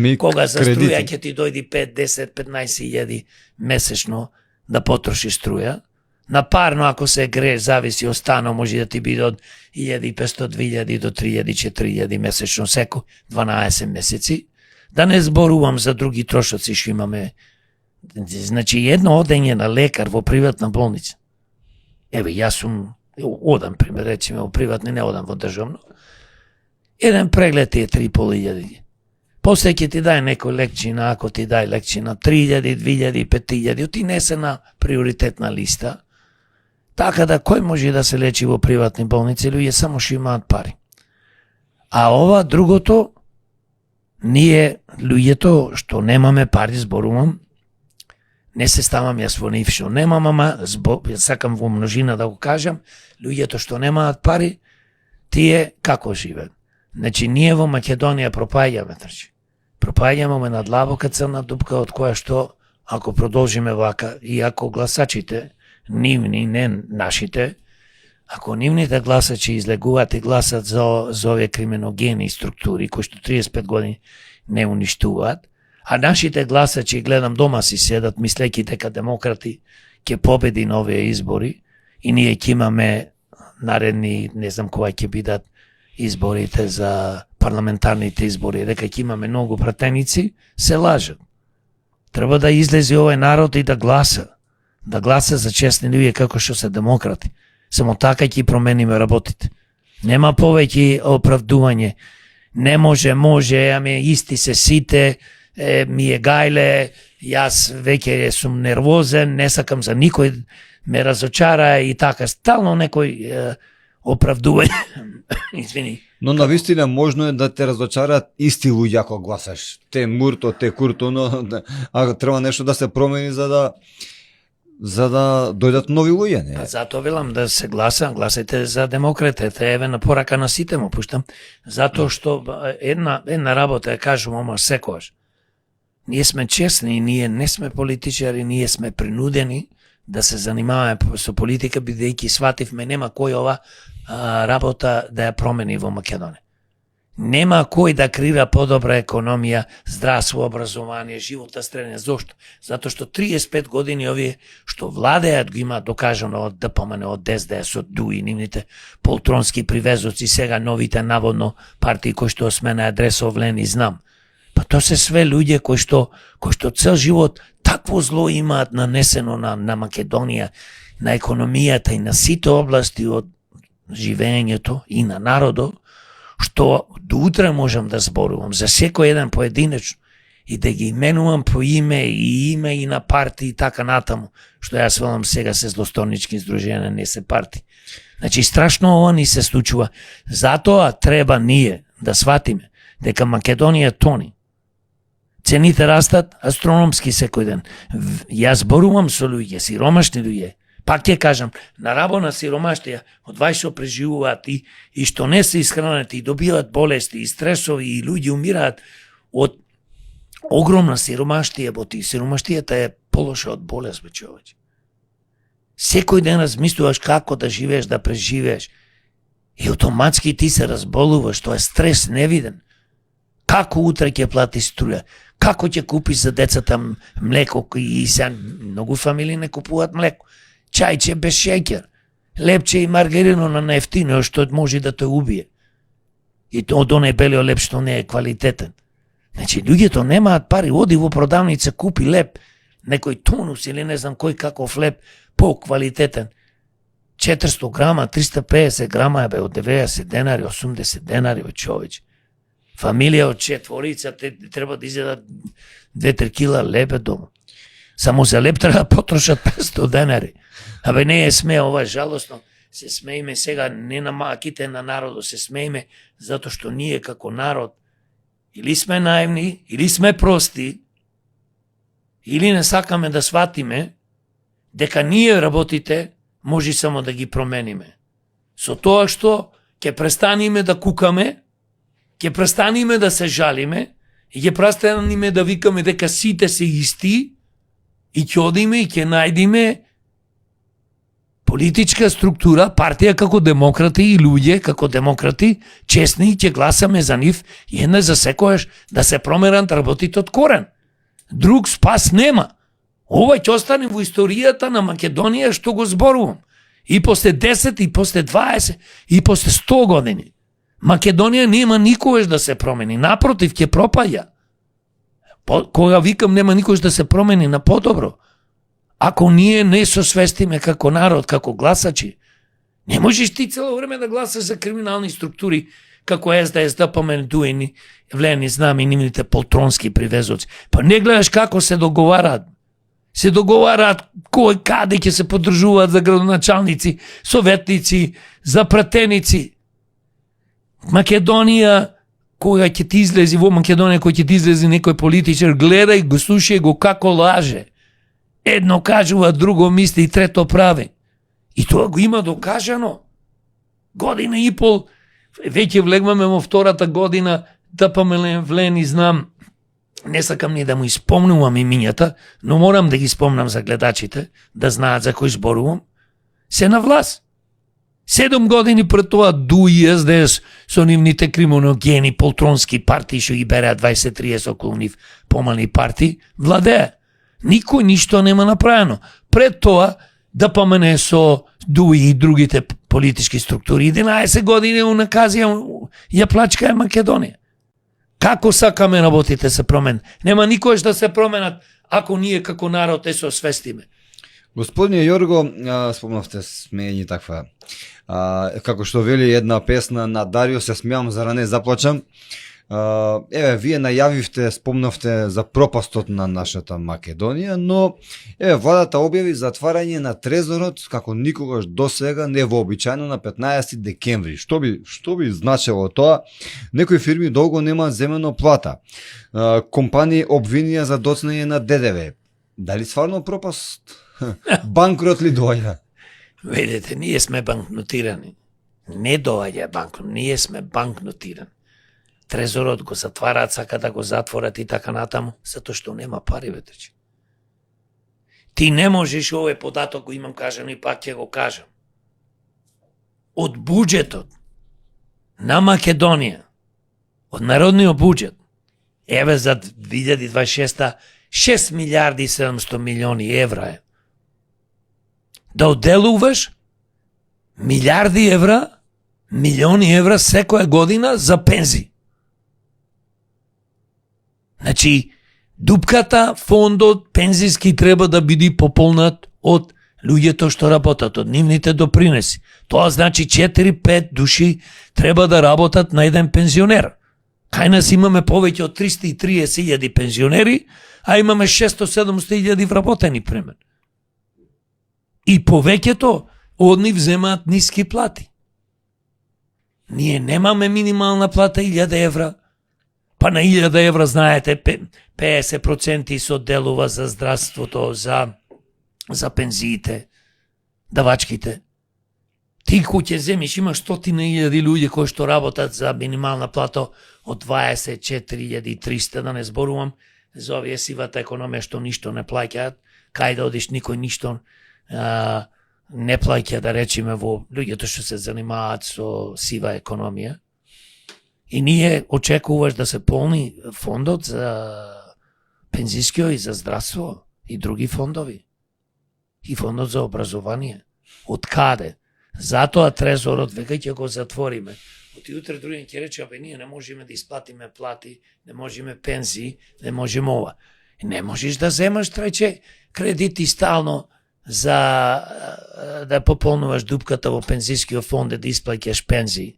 за струја ќе ти дојди 5, 10, 15.000 месечно да потрошиш струја. На парно, ако се грееш, зависи од стано, може да ти биде од 1.500, 2.000 до 3.000, 4.000 месечно, секој 12 месеци. Да не зборувам за други трошоци што имаме. Значи, едно одење на лекар во приватна болница. Еве, јас сум одам, пример, речеме, во приватни, не одам во државно. Еден преглед е 3.500. После ќе ти дај некој лекчина, ако ти дај лекчина 3.000, 2.000, 5.000, ти не се на приоритетна листа. Така да кој може да се лечи во приватни болници, луѓе само што имаат пари. А ова другото, ние луѓето што немаме пари, зборувам, не се ставам јас во нив што немам, ама сакам во множина да го кажам, луѓето што немаат пари, тие како живеат? Значи, ние во Македонија пропаѓаме, пропаѓаме над длабока црна дупка од која што, ако продолжиме вака, и ако гласачите, нивни, не нашите, ако нивните гласачи излегуваат и гласат за овие криминогени структури, кои што 35 години не уништуваат, а нашите гласачи, гледам дома си седат, мислејќи дека демократи ќе победи на овие избори и ние ќе имаме наредни, не знам кога ќе бидат изборите за парламентарните избори, дека ќе имаме многу пратеници, се лажат. Треба да излезе овој народ и да гласа за честни луѓе како што се демократи. Само така ќе промениме работите. Нема повеќе оправдување. Не може, аме исти се сите, ми е гајле, јас веќе сум нервозен, не сакам за никој ме разочара и така, стално некој оправдување. Извини. Но навистина можно е да те разочараат исти луѓе ако гласаш. Те Мурто, те Курто, но треба нешто да се промени за да дојдат нови луѓе, не? Затоа велам да се гласајте за демократите, еве на порака на сите му пуштам, затоа што една работа ја кажувам, ама секогаш. Ние сме честни, ние не сме политичари, ние сме принудени да се занимаваме со политика, бидејќи свативме нема кој ова работа да ја промени во Македонија. Нема кој да креира подобра економија, здравство, образование, живота средна. Зошто? Затоа што 35 години овие што владеат го имаат докажано од ДПМН, од ДСДС, од ДУИ, нивните полтронски привезоци, сега новите наводно партии кои што сме на адреса овлени, знам. Па тоа се све луѓе кои што цел живот такво зло имаат нанесено на Македонија, на економијата и на сите области од живењето и на народот, што до утре можам да зборувам за секој еден поединечно и да ги именувам по име и на партии и така натаму, што јас велам сега се злосторнички издруженија, не се партии. Значи, страшно ова ни се случува. Затоа треба ние да сватиме дека Македонија тони. Цените растат астрономски секој ден. Јас зборувам со луѓе, сиромашни луѓе, Пак ќе кажам, на рабона сиромаштија, од вај што преживуваат и што не се исхранети, и добиваат болести, и стресови, и луѓе умираат од огромна сиромаштија, боти сиромаштијата е полоша од болест, бе човече. Секој ден размислуваш како да живееш, да преживееш. И автоматски ти се разболуваш, тоа е стрес невиден. Како утре ќе плати струја? Како ќе купиш за децата млеко? И сега многу фамилии не купуваат млеко. Чајче без шеќер. Лепче и маргарино на наефтино, што може да те убие. И то од оној белиот леп што не е квалитетен. Значи, луѓето немаат пари, оди во продавница, купи леп, некој тонус или не знам кој каков леп, по-квалитетен. 400 грама, 350 грама, бе, од 90 денари, 80 денари, бе, човеч. Фамилија од четворица, те треба да изедат 2-3 кила лебе дома. Само за леп треба да потрошат 500 денари. Абе, не е смеа, ова е жалосно. Се смееме сега, не на маките на народот, се смееме затоа што ние како народ или сме наивни, или сме прости, или не сакаме да сватиме дека ние работите може само да ги промениме. Со тоа што ќе престаниме да кукаме, ќе престаниме да се жалиме и ќе престаниме да викаме дека сите се исти и ќе одиме и ќе најдиме политичка структура, партија како демократи и луѓе како демократи, честни, ќе гласаме за нив и една за секојаш да се променат работите од корен. Друг спас нема. Ова ќе остане во историјата на Македонија што го зборувам. И после 10, и после 20, и после 100 години. Македонија нема никогаш да се промени. Напротив, ќе пропаѓа. Кога викам нема никогаш да се промени на подобро, ако ние не сосвестиме како народ, како гласачи, не можеш ти цело време да гласаш за криминални структури, како СДС, ДПМН, Дуени, Влени, знам и нивните полтронски привезоци. Па не гледаш како се договараат. Се договараат кој каде ќе се подржуваат за градоначалници, советници, за пратеници. Македонија, кога ќе ти излези во Македонија, кој ќе ти излези некој политичар, гледај го, слушај го како лаже. Едно кажува, друго мисли и трето прави. И тоа го има докажано. Година и пол, веќе влегваме во втората година, да Влени, знам, не сакам ни да му испомнувам имињата, но морам да ги спомнам за гледачите, да знаат за кој зборувам, се на власт. 7 години пред тоа ДУ и СДС со нивните криминогени полтронски партии што ги береат 20-30 околу нив помални партии, владеа. Никој ништо нема направено. Пред тоа да помене со ДУ и другите политички структури. 11 години унаказија ја плачка Македонија. Како сакаме работите се променат? Нема никој да се променат ако ние како народ се освестиме. Господине Јорго, спомнавте смејање таква. Како што вели една песна на Дарио, се смеам за да не заплачам. Еве, вие најавивте, спомнавте за пропастот на нашата Македонија, но еве, владата објави затварање на трезорот како никогаш досега невообичаено на 15 декември. Што би значело тоа? Некои фирми долго нема земено плата. Компании обвинија за доцнење на ДДВ. Дали стварно пропаст? Банкрот ли доаѓа? Видете, ние сме банкнотирани. Не доаѓа банкрот, ние сме банкнотирани. Трезорот го затвараат, сака да го затворат и така натаму, затоа што нема пари, ветрече. Ти не можеш, овој податок го имам кажано и пак ќе го кажам. Од буџетот на Македонија, од народниот буџет, еве за 2026 6 милиарди 700 милиони евра е. Да одделуваш милиарди евра, милиони евра секоја година за пензии. Значи, дупката, фондот, пензиски треба да биде пополнат од луѓето што работат, од нивните допринеси. Тоа значи 4-5 души треба да работат на еден пензионер. Кај нас имаме повеќе од 330.000 пензионери, а имаме 600-700.000 вработени премен. И повеќето од нив земаат ниски плати. Ние немаме минимална плата 1000 евра, па на 1000 евра, знаете, 50% се одделува за здравството, за пензиите. давачките. Ти кој ќе земиш, има 100.000 луѓе кои што работат за минимална плата од 24.300, да не зборувам за овие сивата економија што ништо не плаќаат, кај да одиш никој ништо не плаќа, да речеме, во луѓето што се занимаваат со сива економија. И ние очекуваш да се полни фондот за пензискио и за здравство и други фондови. И фондот за образование. Од каде? Затоа трезорот веќе ќе го затвориме. Од утре другиот ќе рече, абе ние не можеме да исплатиме плати, не можеме пензии, не можеме ова. Не можеш да земаш трече кредити стално за да пополнуваш дупката во пензискиот фонд да исплаќаш пензии.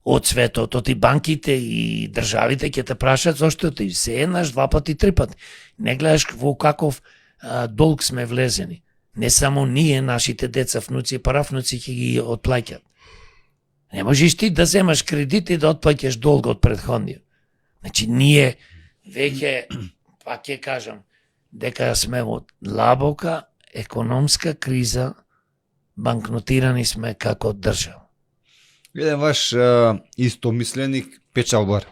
Од светот, од и банките и државите ќе те прашат зошто ти се еднаш, два пати, три пати. Не гледаш во каков долг сме влезени. Не само ние, нашите деца, внуци и парафнуци ќе ги отплаќат. Не можеш ти да земаш кредит и да отплаќаш долг од предходниот. Значи ние веќе, пак ќе кажам, дека сме во длабока економска криза, банкнотирани сме како држава. Еден ваш истомисленик печалбар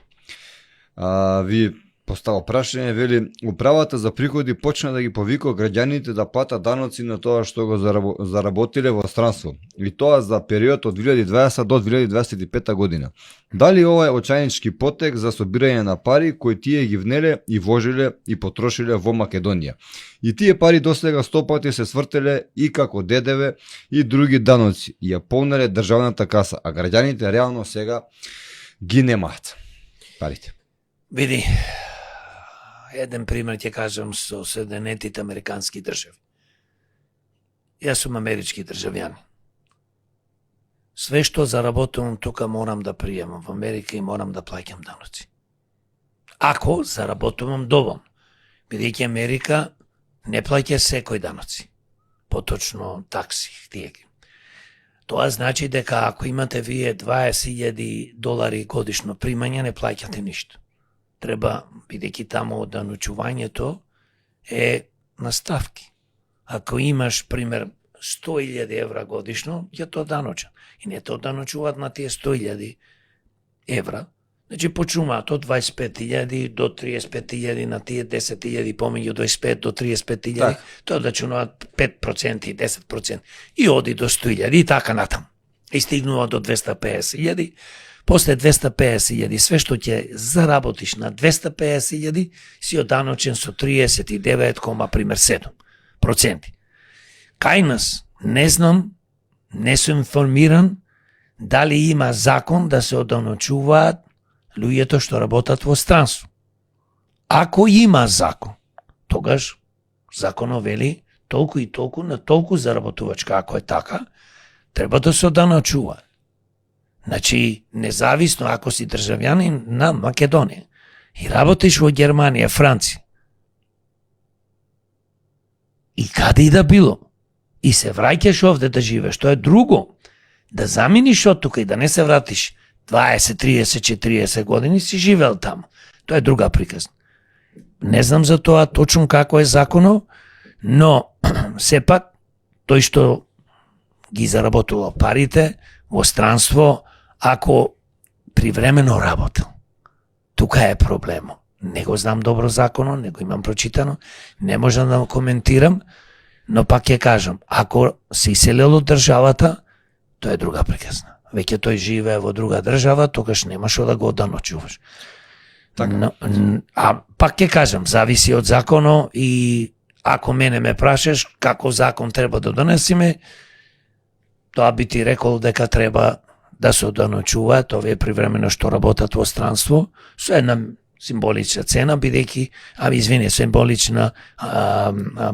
ви постава прашање, вели, управата за приходи почна да ги повика граѓаните да платат даноци на тоа што го заработиле во странство, и тоа за период од 2020 до 2025 година. Дали ова е очајнички потек за собирање на пари кои тие ги внеле и вложиле и потрошиле во Македонија? И тие пари досега 100 пати се свртеле и како ДДВ и други даноци и ја полнеле државната каса, а граѓаните реално сега ги немаат парите. Види, еден пример ќе кажам со Соединетите Американски држави. Јас сум амерички државјанин. Све што заработувам тука морам да приемам во Америка и морам да плаќам даноци. Ако заработувам доволно, бидејќи Америка не плаќа секој даноци, поточно такси, тие ги. Тоа значи дека ако имате вие $20,000 годишно примање, не плаќате ништо. Треба, бидејќи таму даночувањето е на ставки. Ако имаш, пример, 100,000 евра годишно, ќе то даноча. И не то даночуваат на тие 100,000 евра. Значи почнуваат од 25,000 до 35,000 на тие 10,000 помеѓу 25 до 35,000, тоа дачунуваат 5% и 10%. И оди до 100,000 и така натаму. И стигнува до 250,000. После 250,000, све што ќе заработиш на 250,000, си оданочен со 39,7%. Кај нас, не знам, не сум информиран дали има закон да се оданочуваат луѓето што работат во странство. Ако има закон, тогаш законот вели толку и толку на толку заработувачка. Ако е така, треба да се оданочуваат. Значи, независно ако си државјанин на Македонија и работиш во Германија, Франција, и каде и да било, и се враќаш овде да живееш, тоа е друго. Да заминиш од тука и да не се вратиш 20, 30, 40 години, си живеел таму. Тоа е друга приказна. Не знам за тоа точно како е законот, но сепак тој што ги заработува парите во странство, ако привремено работел. Тука е проблемот. Не го знам добро законот, не го имам прочитано, не можам да коментирам, но пак ќе кажам, ако се иселил од државата, тоа е друга приказна. Веќе тој живее во друга држава, тогаш немаш да го оданочуваш. Така. Но, пак ќе кажам, зависи од законот и ако мене ме прашаш како закон треба да донесиме, тоа би ти рекол дека треба да се оданочуваат овие привремено што работат во странство со една символична цена, бидејќи, символична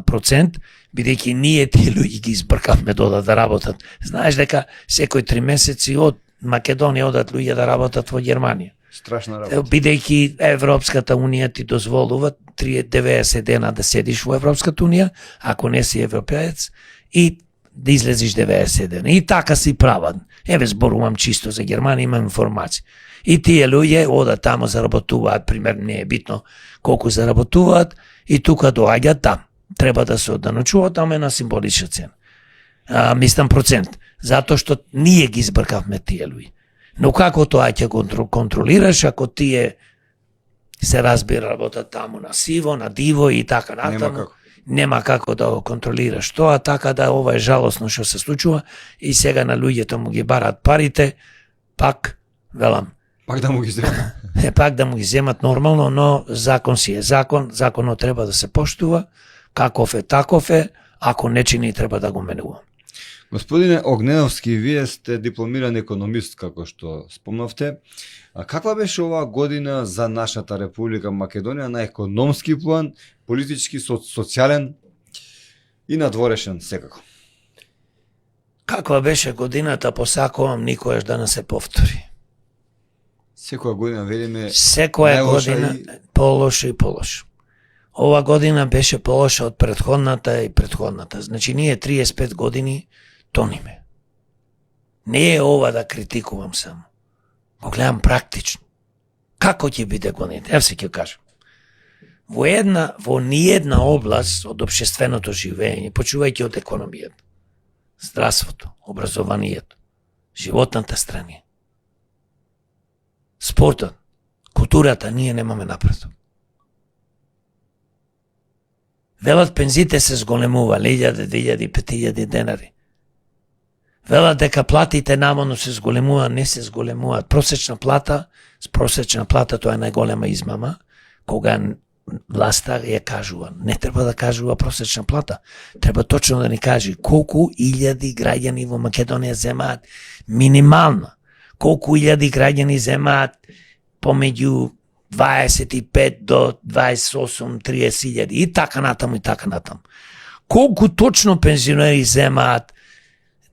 процент, бидејќи ние тие луѓе ги избркавме да работат. Знаеш дека секој 3 месеци од Македонија одат луѓе да работат во Германија. Страшна работа. Бидејќи Европската унија ти дозволува 90 дена да седиш во Европската унија, ако не си европеец, и да излезиш 90 дена. И така си прават. Еве зборувам чисто за Германија, имам информација. И тие луѓе одат тамо, заработуваат, пример, не е битно колку заработуваат, и тука доаѓаат там. Треба да се оданочуваат, ама е на символична цена. мислам процент, затоа што ние ги избркавме тие луѓе. Но како тоа ќе контролираш ако тие се разбира работат таму на сиво, на диво и така натаму? Нема како да го контролираш тоа, така да ова е жалосно што се случува и сега на луѓето му ги барат парите, пак велам. Пак да му ги земат. Пак да му ги земат нормално, но закон си е закон, законот треба да се поштува, каков е таков е, ако не чини треба да го менува. Господине Огненовски, вие сте дипломиран економист, како што спомнавте. А каква беше оваа година за нашата Република Македонија на економски план, политички, социјален и надворешен секако? Каква беше годината, посакувам никојаш да не се повтори. Секоја година велиме Секоја година полошо и полошо. Ова година беше полоша од претходната и претходната. Значи ние 35 години тониме. Не е ова да критикувам само. Го гледам практично. Како ќе биде годината? Ево се ќе кажам. Во ниедна област од општественото живење, почувајќи од економијата, здравството, образованието, животната страна, спортот, културата, ние немаме напредок. Велат пензите се зголемува, 1000, 2000, 5000 денари. Велат дека платите намално се зголемува, не се зголемуваат. Просечна плата, тоа е најголема измама, кога власта ја кажува. Не треба да кажува просечна плата. Треба точно да ни каже колку илјади граѓани во Македонија земаат минимална. Колку илјади граѓани земаат помеѓу 25 до 28-30 илјади и така натаму и така натаму. Колку точно пензионери земаат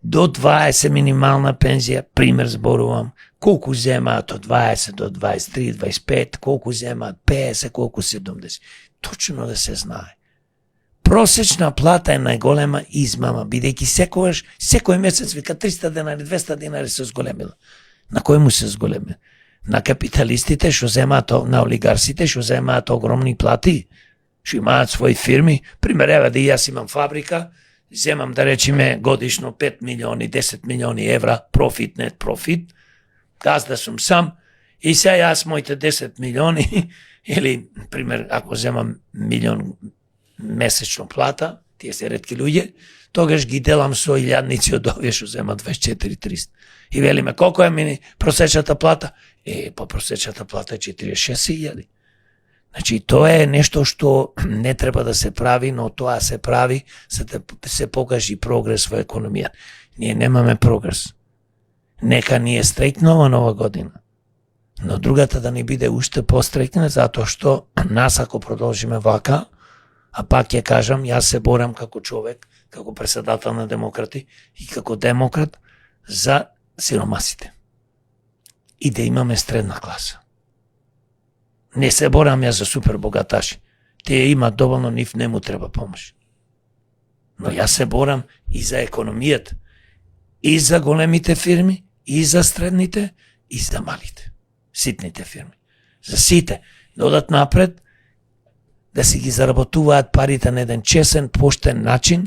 до 20 минимална пензија, пример зборувам, колку земаат од 20 до 23, 25, колку земаат 50, колку 70. Точно да се знае. Просечна плата е најголема измама, бидејќи секој месец вика 300 денари, 200 денари се зголемила. На кој му се зголемила? На капиталистите што земаат, на олигарсите што земаат огромни плати, што имаат своји фирми. Пример, еве да јас имам фабрика, земам да речеме годишно 5 милиони, 10 милиони евра профит, нет профит, газда сум сам, и сега јас моите 10 милиони, или, пример, ако земам милион месечно плата, тие се ретки луѓе, тогаш ги делам со илјадници од овие што земат 24-300. И велиме, колко е мини просечната плата? По просечната плата е 46.000. Значи, тоа е нешто што не треба да се прави, но тоа се прави за да се покажи прогрес во економија. Ние немаме прогрес. Нека ни е стрејкнова нова година. Но другата да ни биде уште пострејкна, затоа што нас ако продолжиме вака, а пак ќе кажам, јас се борам како човек, како председател на демократи и како демократ за сиромасите. И да имаме средна класа. Не се борам ја за супер богаташи. Тие имат доволно, нив не му треба помош. Но јас се борам и за економијата, и за големите фирми, и за средните, и за малите, ситните фирми. За сите, да одат напред, да си ги заработуваат парите на еден чесен, поштен начин,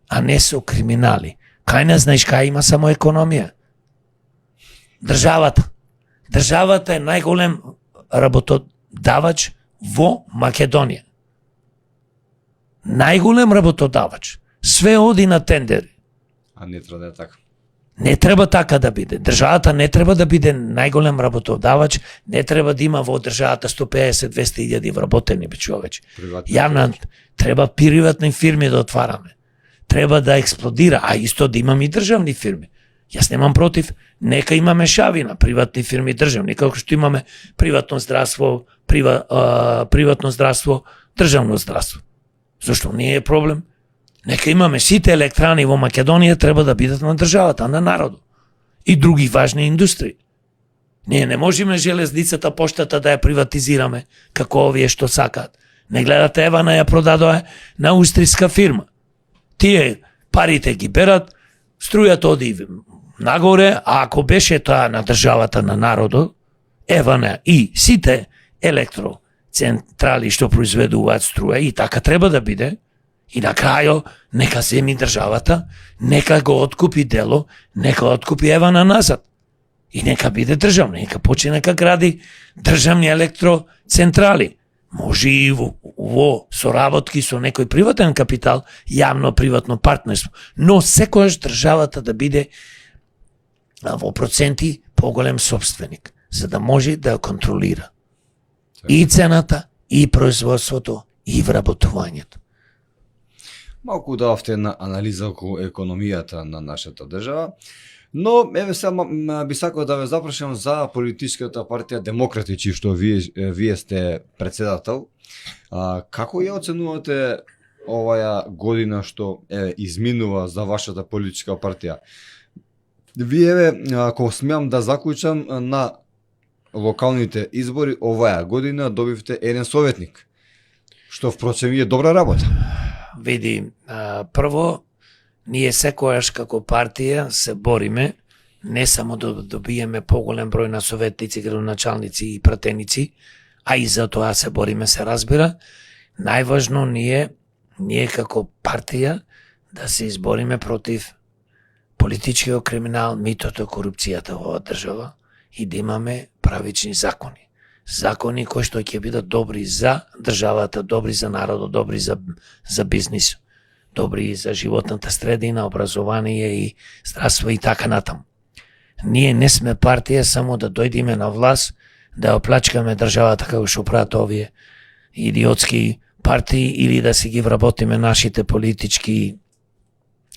а не со криминали. Кај не знаеш кај има само економија? Државата. Државата е најголем работодавач во Македонија. Најголем работодавач. Све оди на тендери. А не треба да е така. Не треба така да биде. Државата не треба да биде најголем работодавач, не треба да има во државата 150-200 илјади вработени човече. Јавна треба приватни фирми да отвараме. Треба да експлодира, а исто да имаме и државни фирми. Јас немам против, нека имаме шавина, приватни фирми државни, како што имаме приватно здравство, државно здравство. Зошто не е проблем? Нека имаме сите електрани во Македонија треба да бидат на државата, на народот. И други важни индустрии. Ние не можеме железницата, поштата да ја приватизираме, како овие што сакаат. Не гледате, Евана ја продадоа на аустријска фирма. Тие парите ги берат, струјата оди нагоре, а ако беше тоа на државата, на народот, Евана и сите електроцентрали што произведуваат струја, и така треба да биде, И на крајо, нека земи државата, нека го откупи дело, нека откупи Евана назад. И нека биде државно, нека почне нека гради државни електроцентрали. Може и во соработки со некој приватен капитал, јавно-приватно партнерство, но секојаш државата да биде во проценти поголем собственик, за да може да ја контролира и цената, и производството, и вработувањето. Малку дававте една анализа околу економијата на нашата држава, но еве сега би сакал да ве запрашам за политичката партија Демократичи, што вие сте председател. Како ја оценувате оваа година што изминува за вашата политичка партија? Вие, ако смеам да заклучам, на локалните избори оваа година добивте еден советник, што впрочем е добра работа. Види, прво, ние секојаш како партија се бориме не само да добиеме поголем број на советници, градоначалници и пратеници, а и за тоа се бориме, се разбира. Најважно ние како партија да се избориме против политичкиот криминал, митото, корупцијата во оваа држава и да имаме правични закони. Закони кои што ќе бидат добри за државата, добри за народот, добри за бизнис, добри за животната средина, образование и здравство и така натаму. Ние не сме партија само да дојдеме на власт, да оплачкаме државата како што прават овие идиотски партии или да си ги вработиме нашите политички,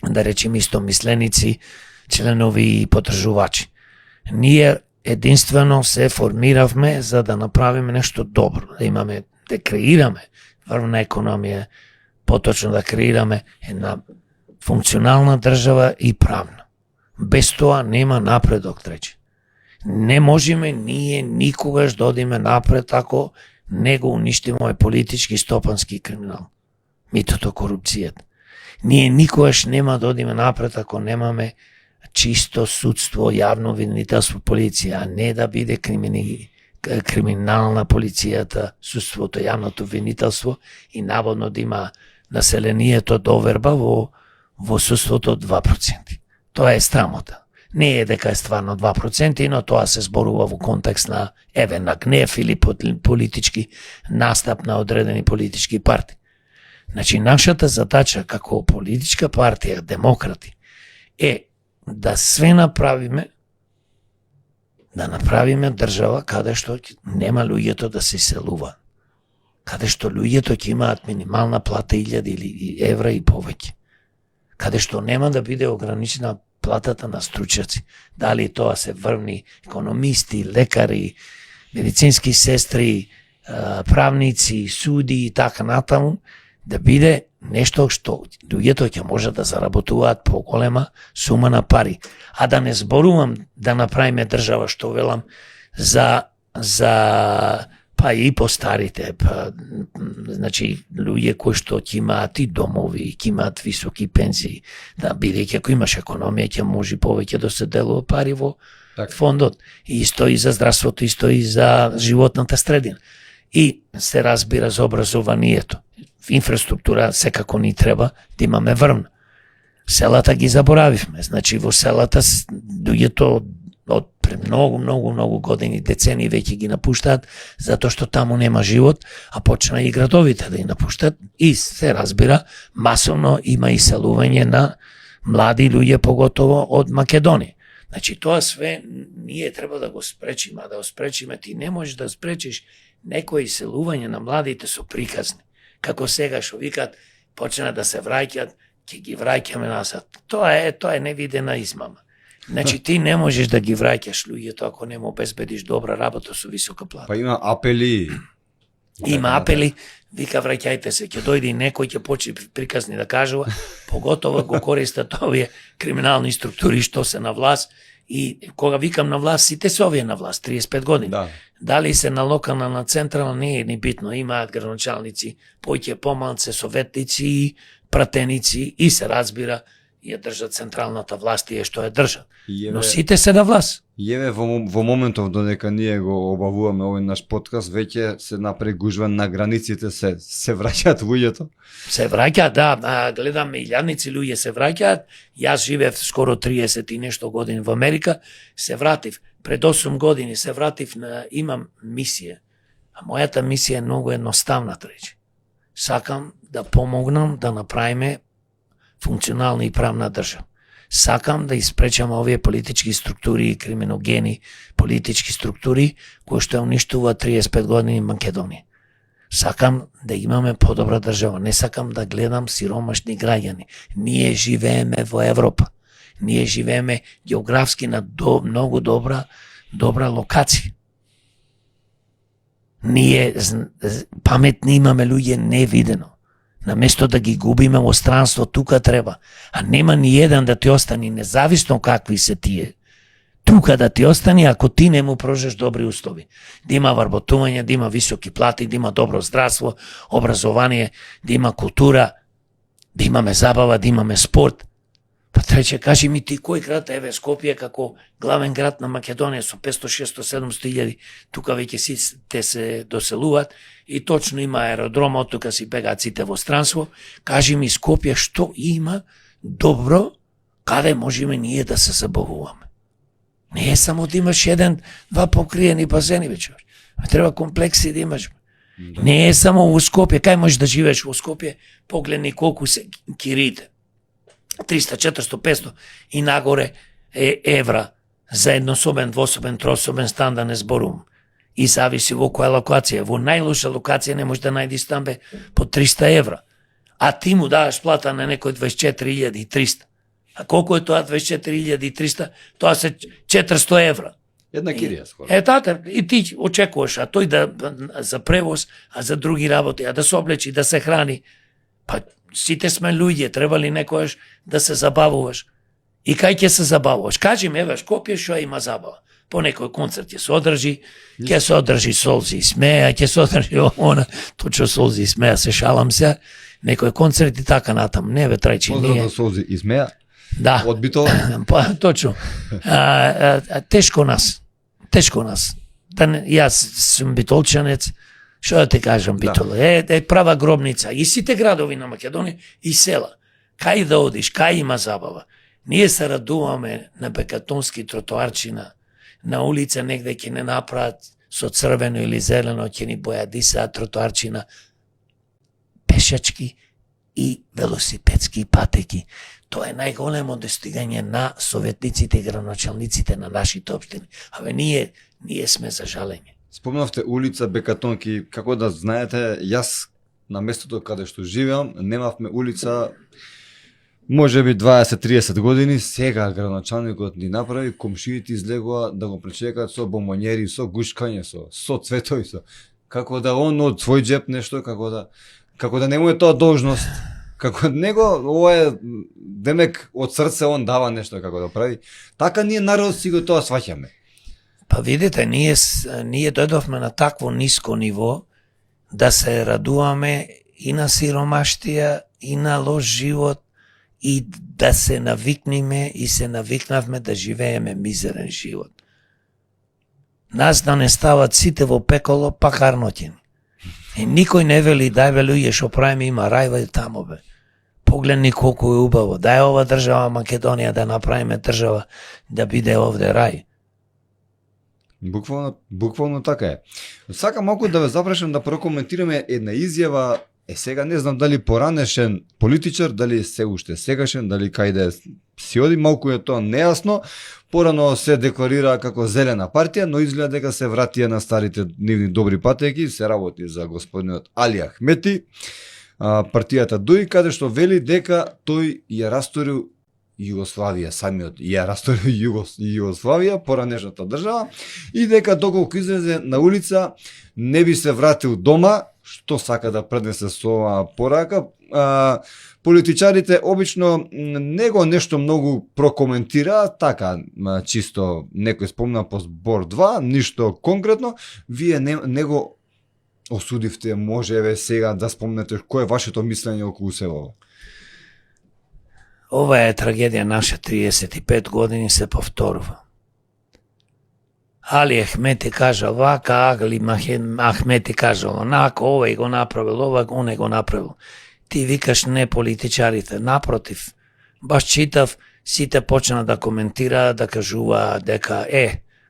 да речем истомисленици, членови и подржувачи. Ние единствено се формиравме за да направиме нешто добро, да креираме врвна економија, поточно да креираме една функционална држава и правна. Без тоа нема напредок, трече. Не можеме ние никогаш да одиме напред ако не го уништиме овој политички стопански криминал. Митото, корупцијата. Ние никогаш нема да одиме напред ако немаме чисто судство, јавно обвинителство, полиција, а не да биде криминална полицијата, судството, јавното обвинителство и наводно да има населението доверба во судството 2%. Тоа е страмота. Не е дека е стварно 2%, но тоа се зборува во контекст на на гнев или политички настап на одредени политички партии. Значи, нашата задача како политичка партија, демократи, е да све направиме, да направиме држава каде што нема луѓето да се иселува, каде што луѓето ќе имаат минимална плата 1000 евра и повеќе, каде што нема да биде ограничена платата на стручаци, дали тоа се врвни економисти, лекари, медицински сестри, правници, суди и така натаму, да биде нешто што луѓето ќе може да заработуваат поголема сума на пари. А да не зборувам да направиме држава, што велам, за па и постарите, значи луѓе кои што ќе имаат и домови, ќе имаат високи пензии, да бидејќи ако имаш економија ќе може повеќе да се делува пари во фондот. И исто и за здравството, исто и за животната средина. И се разбира за образованието. Инфраструктура секако ни треба да имаме врвна. Селата ги заборавивме. Значи во селата луѓето од пред многу години, децени веќе ги напуштаат, затоа што таму нема живот, а почна и градовите да ги напуштаат и се разбира, масовно има иселување на млади луѓе, поготово од Македонија. Значи тоа све ние треба да го спречиме, а да го спречиме ти не можеш да спречиш некој иселување на младите со приказни. Како сега што викат, почнат да се враќаат, ќе ги враќаме назад. Тоа е невидена измама. Значи ти не можеш да ги враќаш луѓето ако не му обезбедиш добра работа со висока плата. Па има апели. Има апели, вика враќајте се, ќе дојде некој ќе почне приказни да кажува, поготово го користат овие криминални структури што се на власт. И кога викам на власт, сите се овие на власт, 35 години. Да. Дали се на локална, на централна, не е ни битно. Имаат градоначалници, поќе помалце, советници, пратеници и се разбира ја држат централната власт и што ја држат. И Но сите се на власт. И еве во моментов додека ние го обавуваме овој наш подкаст, веќе се направи гужва на границите, се враќаат луѓето. Се враќаат, да, гледам илјадници луѓе се враќаат. Јас живеев скоро 30 и нешто години во Америка, се вратив. Пред 8 години се вратив имам мисија. А мојата мисија е многу едноставна, речи. Сакам да помогнам да направиме функционална и правна држава. Сакам да испречам овие политички структури и криминогени политички структури кои што ја уништува 35 години Македонија. Сакам да имаме подобра држава. Не сакам да гледам сиромашни граѓани. Ние живееме во Европа. Ние живееме географски на многу добра локација. Ние паметни имаме луѓе невидено. Наместо да ги губиме во странство, тука треба. А нема ни еден да ти остани, независно какви се тие. Тука да ти остани ако ти не му прожеш добри услови. Да има вработување, да има високи плати, да има добро здравство, образование, да има култура, да имаме забава, да имаме спорт. Па трече, кажи ми ти кој град, еве Скопје како главен град на Македонија со 500, 600, 700 илјади, тука веќе сите се доселуваат и точно има аеродром, од тука си бегаат сите во странство. Кажи ми Скопје што има добро, каде можеме ние да се забавуваме. Не е само да имаш два покриени базени вече. Треба комплекси да имаш. Да. Не е само во Скопје, кај можеш да живееш во Скопје, погледни колку се кириите. 300, 400, 500 и нагоре евра за еднособен, двособен, трособен стан, да не зборувам. И зависи во која локација. Во најлоша локација не можеш да најдеш стан по 300 евра. А ти му даваш плата на некој 24.300. А колку е тоа 24.300? Тоа се 400 евра. Една кирија скоро. Тата, и ти очекуваш, а тој за превоз, а за други работи, а да се облечи, да се храни. Па сите сме луѓе, треба ли некојаш да се забавуваш? И кај ќе се забавуваш? Кажи ми, еве, Скопје што има забава? По некој концерт ќе се одржи, ќе се одржи Солзи и смеа, ќе се одржи она, точно Солзи и смеа, се шалам се, некој концерт и така натам. Не бе, трајчи, ние. Поздрав Солзи и смеа? Да. Одбито? Па, точно. Тешко нас. Јас сум битолчанец, што да те кажам, Битола, е права гробница. И сите градови на Македонија и села. Кај да одиш, кај има забава. Ние се радуваме на бекатонски тротоарчина, на улица негде ќе не направат со црвено или зелено, ќе ни бојадисаат тротоарчина, пешачки и велосипедски патеки. Тоа е најголемо достигање на советниците и градоначалниците на нашите општини. Абе, ние сме за жалење. Спомнавте улица Бекатонки, како да знаете, јас на местото каде што живеам, немавме улица може би 20-30 години, сега градоначалникот ни направи, комшиите излегува да го пречекаат со бомбонјери, со гушкање, со цветови, како да он од свој джеп нешто, како да не му е тоа должност, како него, ова е, демек, од срце он дава нешто како да прави. Така ние народ си го тоа сваќаме. Па видите, ние дојдовме на такво ниско ниво да се радуваме и на сиромаштија, и на лош живот, и да се навикнеме и се навикнавме да живееме мизерен живот. Нас да не стават сите во пеколо, па харнотини. И никој не вели, дај бе луѓе што правиме, има рај тамо бе. Погледни колку е убаво. Дај ова држава Македонија да направиме држава да биде овде рај. Буквално така е. Сакам малку да ве запрашам да прокоментираме една изјава. Сега не знам дали поранешен политичар, дали се уште сегашен, дали кајде си оди, малку е тоа нејасно. Порано се декларира како зелена партија, но изгледа дека се вратија на старите нивни добри патеки, се работи за господинот Али Ахмети, партијата ДУИ, каде што вели дека тој ја расторил Југославија, самиот ја расторил Југославија, поранешната држава, и дека доколку излезе на улица не би се вратил дома. Што сака да пренесе со оваа порака? Политичарите обично него нешто многу прокоментираат, така, чисто некој спомна по збор 2, ништо конкретно. Вие него осудивте, може еве сега да спомнете кој е вашето мислење околу се ова? Ова е трагедија наша, 35 години се повторува. Али Ахмети кажа вака, Али Ахмети кажа онака, овој го направил, оне го направил. Ти викаш не политичарите, напротив, баш читав, сите почна да коментира, да кажува дека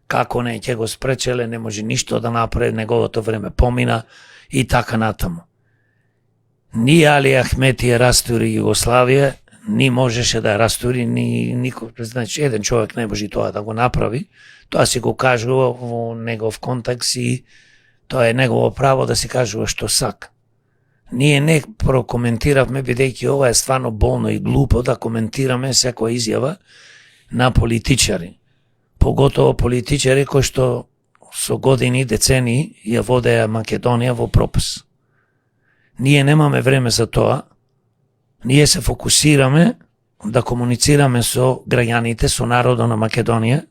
како не, ќе го спречеле, не може ништо да направи, неговото време помина и така натаму. Ни Али Ахмети ја растури Југославија, ни можеше да ја растури, ни никој, значи еден човек не може тоа да го направи. Тоа си го кажува во негов контекст и тоа е негово право да си кажува што сака. Ние не прокоментиравме, бидејќи ова е стварно болно и глупо да коментираме секоја изјава на политичари. Поготово политичари кои што со години, децении ја водеа Македонија во пропаст. Ние немаме време за тоа. Ние се фокусираме да комуницираме со граѓаните, со народот на Македонија,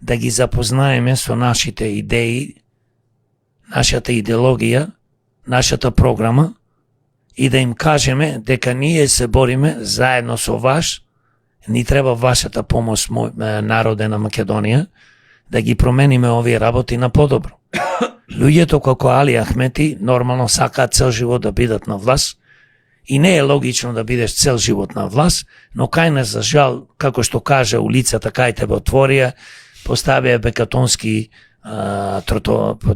да ги запознаеме со нашите идеи, нашата идеологија, нашата програма и да им кажеме дека ние се бориме заедно со вас, ни треба вашата помош, народе на Македонија, да ги промениме овие работи на подобро. Луѓето како Али Ахмети нормално сакаат цел живот да бидат на власт и не е логично да бидеш цел живот на власт, но кај нас за жал, како што каже улицата кај тебе отворија, поставија бекатонски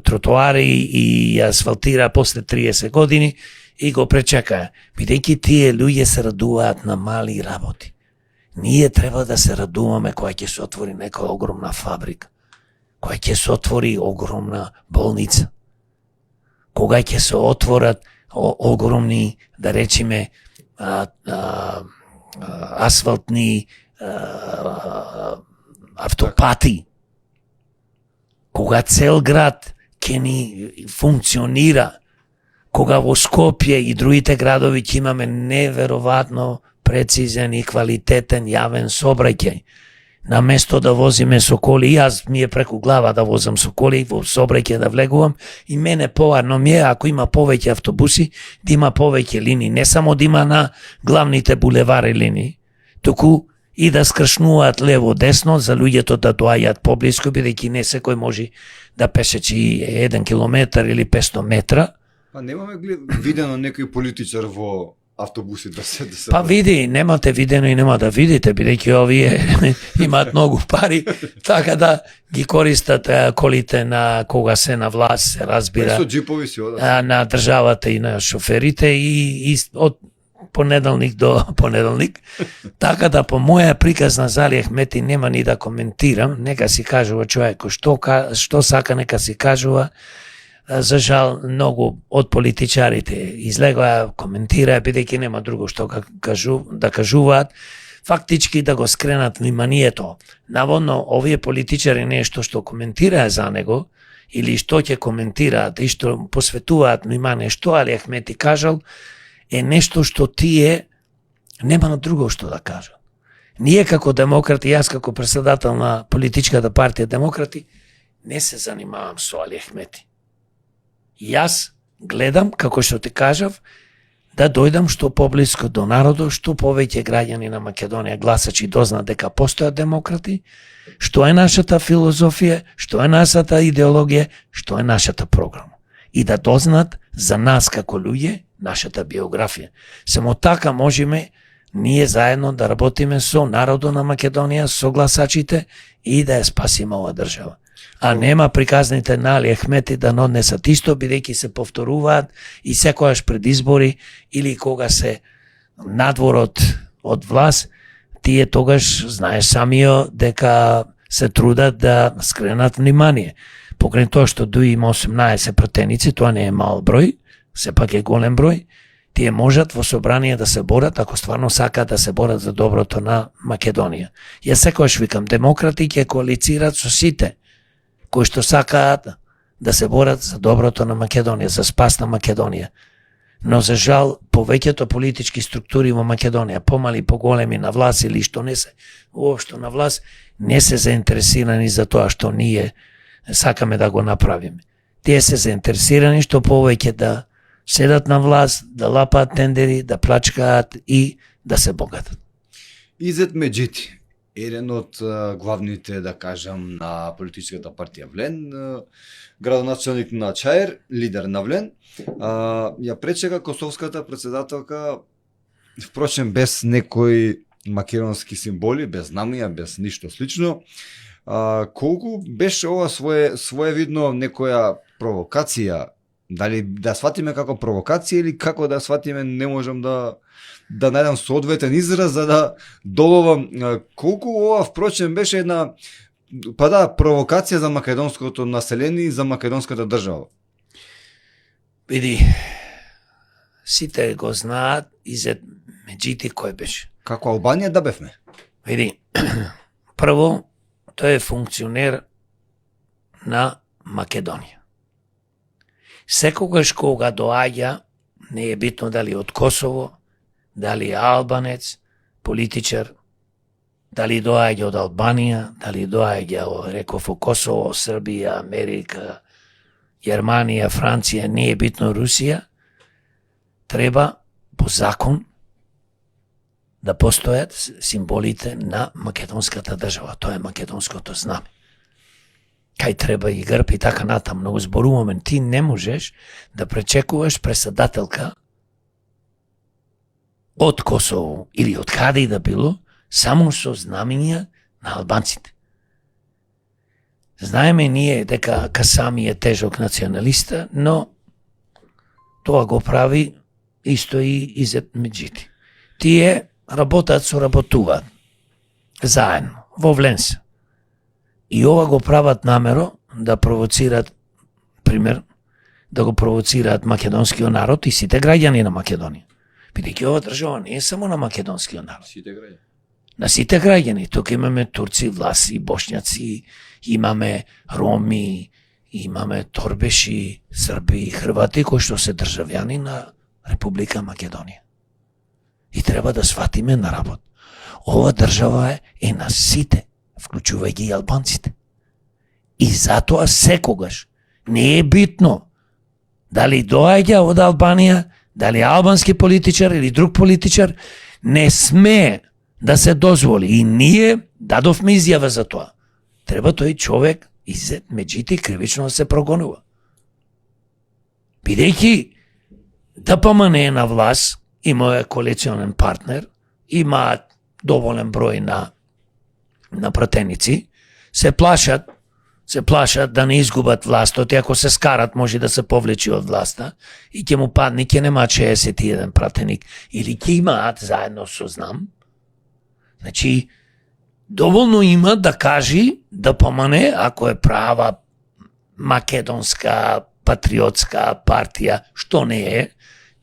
тротоари и асфалтира после 30 години и го пречекаја. Бидејќи тие луѓе се радуваат на мали работи. Ние треба да се радуваме кога ќе се отвори нека огромна фабрика, кога ќе се отвори огромна болница, кога ќе се отворат огромни, да речеме, асфалтни автопати, кога цел град ќе ни функционира, кога во Скопје и другите градови ќе имаме неверојатно прецизен и квалитетен јавен сообраќај. На место да возиме со коли, и јас ми е преку глава да возам со коли, во сообраќај да влегувам, и мене поарно ми е, ако има повеќе автобуси, да има повеќе линии, не само да има на главните булевари линии, туку и да скршнуваат лево-десно за луѓето да доаѓаат поблиску, бидејќи не секој може да пешечи 1 километар или 500 метра. Па немаме видено некој политичар во автобуси да се... Па види, немате видено и нема да видите, бидејќи овие имаат многу пари, така да ги користат колите на кога се на власт, се разбира, Со джипови си одат. на државата и на шоферите и од понеделник до понеделник. Така да по моја приказ на Али Ахмети нема ни да коментирам, нека си кажува човекот што сака, нека си кажува. За жал, многу од политичарите излегоа, коментираа, бидејќи нема друго што да кажуваат, фактички да го скренат вниманието. Наводно, овие политичари нешто што коментираа за него, или што ќе коментираат и што посветуваат внимание што Али Ахмети кажал, е нешто што тие нема на друго што да кажат. Ние како демократи, јас како председател на политичката партија Демократи, не се занимавам со Али Ахмети. Јас гледам, како што ти кажав, да дојдам што поблиско до народот, што повеќе граѓани на Македонија гласачи дознаат дека постојат демократи, што е нашата филозофија, што е нашата идеологија, што е нашата програма. И да дознаат за нас како луѓе нашата биографија. Само така можеме ние заедно да работиме со народот на Македонија, со гласачите и да ја спасиме оваа држава. А нема приказните на Али Ахмети да однесат исто, бидејќи се повторуваат и секојаш пред избори или кога се надвор од власт, тие тогаш знаеш самио дека се трудат да скренат внимание. Покрај тоа што има 18 пратеници, тоа не е мал број, сепак е голем број, тие можат во собрание да се борат ако стварно сакаат да се борат за доброто на Македонија. Јас секојаш викам, демократи ќе коалицираат со сите кои што сакаат да се борат за доброто на Македонија, за спас на Македонија. Но за жал, повеќето политички структури во Македонија, помали, поголеми на власт или што не се уопшто на власт, не се заинтересирани за тоа што ние сакаме да го направиме. Тие се заинтересирани што повеќе да седат на власт, да лапаат тендери, да плачкаат и да се богатат. Изет Меджити, еден од главните, да кажам, на политичката партија Влен, градоначелник на Чаир, лидер на Влен, ја пречека косовската председателка, впрочем без некои македонски символи, без знамија, без ништо слично. Колку беше ова своевидно некоја провокација? Дали да сватиме како провокација или како да сватиме, не можам да најдам соодветен израз за да доловам колку ова впрочем беше една провокација за македонското население и за македонската држава. Види, сите го знаат Изет Меджити кој беше. Како Албанија да бевме? Види, прво, тој е функционер на Македонија. Секогаш кога доаѓа, не е битно дали од Косово, дали е албанец, политичар, дали доаѓа од Албанија, дали доаѓа, реков, од Косово, Србија, Америка, Германија, Франција, не е битно Русија, треба по закон да постојат символите на македонската држава. Тоа е македонското знаме. Кај треба и грб и така натам, но зборуваме, ти не можеш да пречекуваш председателка од Косово или од каде и да било, само со знамења на албанците. Знаеме ние дека Касами е тежок националиста, но тоа го прави исто и Изет Меджити. Тие соработуваат заедно, во Вленса. И ова го прават намеро да провоцираат, пример, да го провоцираат македонскиот народ и сите граѓани на Македонија. Бидејќи ова држава не е само на македонскиот народ. Сите граѓани. На сите граѓани. Тука имаме турци, власи, бошњаци, имаме роми, имаме торбеши, срби, хрвати кои што се државјани на Република Македонија. И треба да сватиме на работ. Ова држава е на сите, вклучувајќи и албанците. И затоа секогаш не е битно дали доаѓа од Албанија, дали албански политичар или друг политичар, не смее да се дозволи. И ние дадовме изјава за тоа. Треба тој човек Изет Меджити кривично да се прогонува. Бидејќи ДПМН е на власт, има е коалиционен партнер, имаат доволен број на пратеници, се плашат да не изгубат властот и ако се скарат може да се повлечи од власта и ќе му падне, ќе нема 61 пратеник или ќе имаат заедно со знам. Значи, доволно има да кажи да помане ако е права македонска патриотска партија, што не е,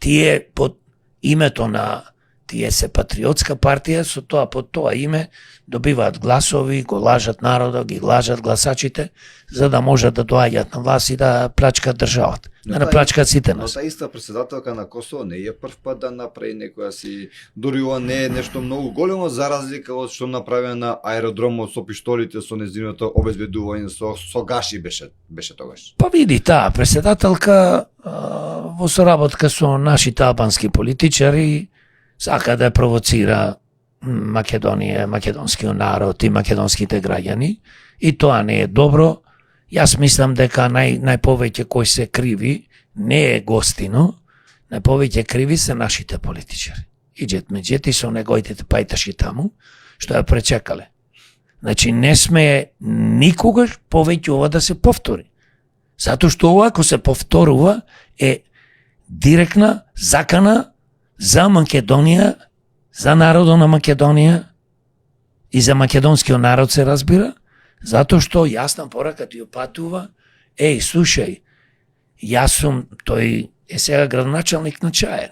тие под името на тие се патриотска партија, со тоа под тоа име добиваат гласови, го лажат народот, ги лажат гласачите, за да можат да доаѓаат на власт и да плачкат државата. Да наплачкат сите нас. Но таа иста председателка на Косово не е прв пат да направи некоја си, дури ова не е нешто многу големо за разлика од што направи на аеродромот со пиштолите, со нејзиното обезбедување со гаши беше тогаш. Па види, таа председателка во соработка со нашите албански политичари сака да провоцира Македонија, македонскиот народ и македонските граѓани, и тоа не е добро. Јас мислам дека најповеќе кој се криви не е Гостино, најповеќе криви се нашите политичари. Изет Меджити со неговите пајташи таму, што ја пречекале. Значи не сме никогаш повеќе ова да се повтори. Затоа што ова ако се повторува е директна закана за Македонија, за народот на Македонија и за македонскиот народ се разбира, затоа што јасна порака ти опатува, слушај, јас сум, тој е сега градоначалник на Чаир,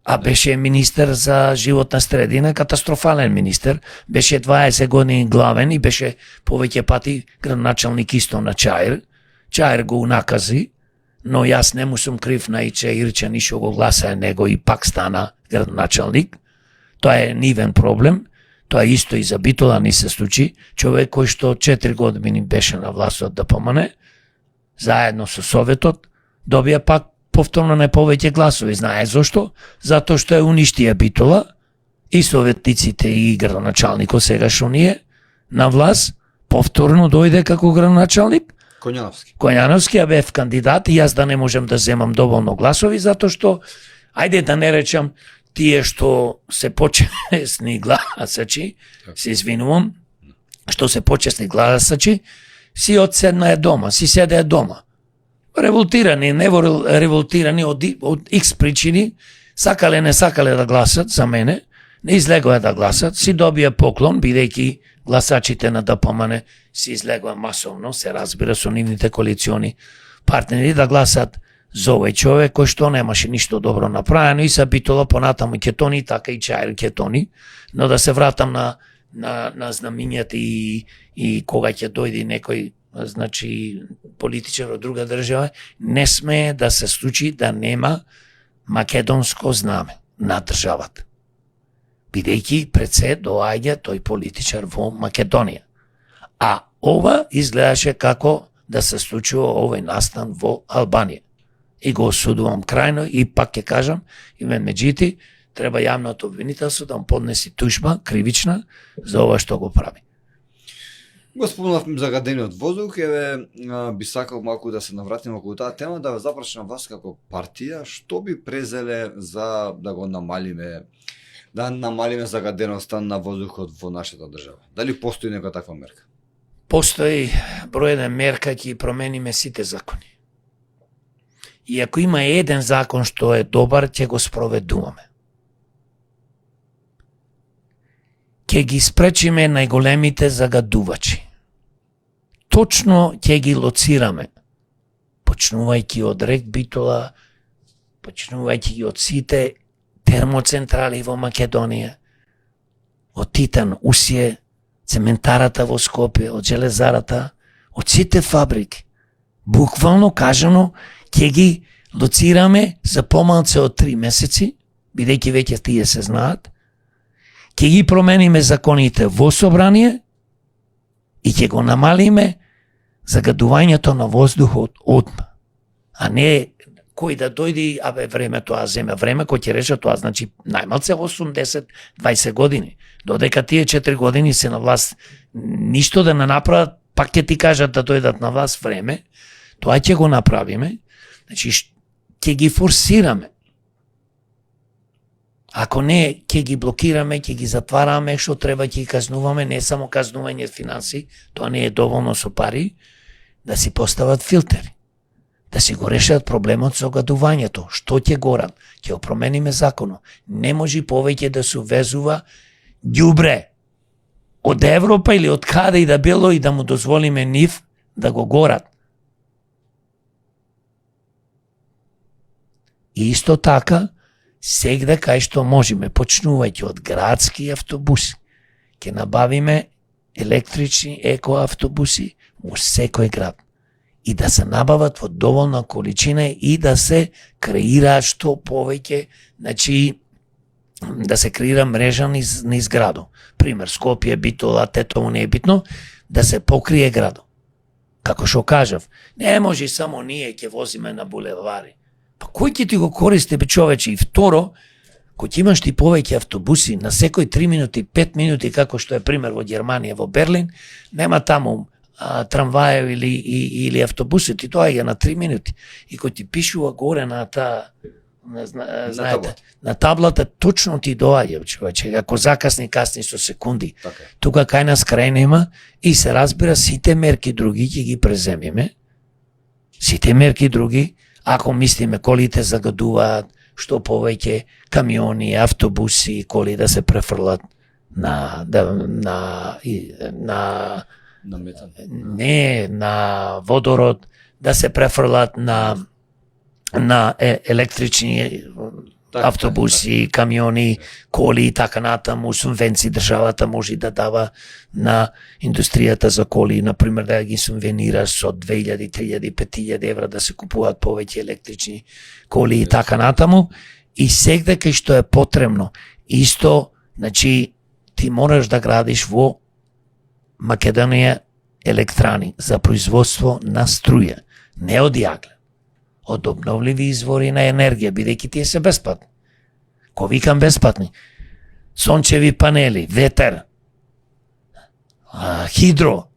а беше министер за животна средина, катастрофален министер, беше 20 години главен и беше повеќе пати градоначалник исто на Чаир. Чаир го накази, но јас не му сум крив на Ирче ништо го гласае него и пак стана градоначалник. Тоа е нивен проблем. Тоа исто и за Битола ни се случи. Човек кој што 4 години беше на властот да помане, заедно со Советот, добија пак повторно најповеќе гласови. Знае зошто? Затоа што е уништија Битола и советниците и градоначалникот сега што ние на власт, повторно дојде како градоначалник, Коњановски, а бев кандидат и јас да не можем да земам доволно гласови, затоа што, ајде да не речам, тие што се почесни гласачи, се извинувам, што се почесни гласачи, си одседнае дома, си седеа дома. Револтирани, не револтирани од X причини, сакале, не сакале да гласат за мене, не излегоа да гласат, си добија поклон, бидејќи гласачите на ДПМН си излегоа масовно, се разбира со нивните коалициони партнери да гласат за овој човек кој што немаше ништо добро направено и се битола понатаму ќе тони, така и Чаир ќе тони, но да се вратам на знамињата и кога ќе дојде некој значи политичар од друга држава, не смее да се случи да нема македонско знаме на државата. Бидејќи пред се доаѓа тој политичар во Македонија. А ова изгледаше како да се случува овој настан во Албанија. И го осудувам крајно и пак ќе кажам, Иван Меджити, треба јавното обвинителство да му поднеси тужба кривична за ова што го прави. Го спомнавме загадениот воздух, еве би сакал малку да се навратиме околу таа тема, да ве запрашам вас како партија, што би презеле за да го намалиме загаденоста на воздухот во нашата држава? Дали постои нека таква мерка? Постои број една мерка, ќе промениме сите закони. И ако има еден закон што е добар, ќе го спроведуваме. Ќе ги спречиме најголемите загадувачи. Точно ќе ги лоцираме, почнувајќи од рек Битола, почнувајќи ги од сите термоцентрали во Македонија, од Титан, Усие, цементарата во Скопје, од железарата, од сите фабрики. Буквално кажано, ќе ги лоцираме за помалце од 3 месеци, бидејќи веќе тие се знаат, ќе ги промениме законите во собрание и ќе го намалиме загадувањето на воздухот одма. А не кој да дојде, абе времето, а земе време, кој ќе реше тоа, значи најмалце 80-20 години. Додека тие 4 години се на власт, ништо да не направат, пак ќе ти кажат да дојдат на власт време, тоа ќе го направиме, значи ќе ги форсираме. Ако не, ќе ги блокираме, ќе ги затвараме, што треба ќе ги казнуваме, не само казнување финанси, тоа не е доволно со пари, да си постават филтери, да си го решат проблемот со гадувањето. Што ќе горат? Ќе го промениме законот. Не може повеќе да се увезува ѓубре од Европа или од каде и да било и да му дозволиме нив да го горат. И исто така, сегде кај што можеме, почнувајќи од градски автобуси, ќе набавиме електрични екоавтобуси во секој град и да се набават во доволна количина и да се креираат што повеќе, значи да се креира мрежа низ градо. Пример, Скопје, Битола, Тетово, не е битно, да се покрие градо. Како што кажав, не може само ние ќе возиме на булевари. Па кој ќе ти го користи, бе човече? И второ, кој ќе имаш ти повеќе автобуси на секој 3 минути, 5 минути, како што е пример во Германија, во Берлин, нема таму трамваји или автобуси, ти доаѓа на 3 минути. И кој ти пишува горе на таа, знаете, на таблата, точно ти доаѓа, човече. Ако закасни, касни со секунди. Така. Тука кај нас крај нема и се разбира сите мерки други ќе ги преземиме. Сите мерки други, ако мислиме колите загадуваат, што повеќе камиони, автобуси, коли да се префрлат на метан. Не, на водород, да се префрлат на електрични автобуси, камиони, коли и така натаму, субвенции државата може да дава на индустријата за коли, например да ги субвенира со 2000, 3000, 5000 евра да се купуваат повеќе електрични коли и така натаму. И сегде кај што е потребно, исто, значи, ти мораш да градиш во Македонија електрани за производство на струја, не од јаглен, од обновливи извори на енергија, бидејќи тие се бесплатни. Ко викам бесплатни? сончеви панели, ветер, хидро,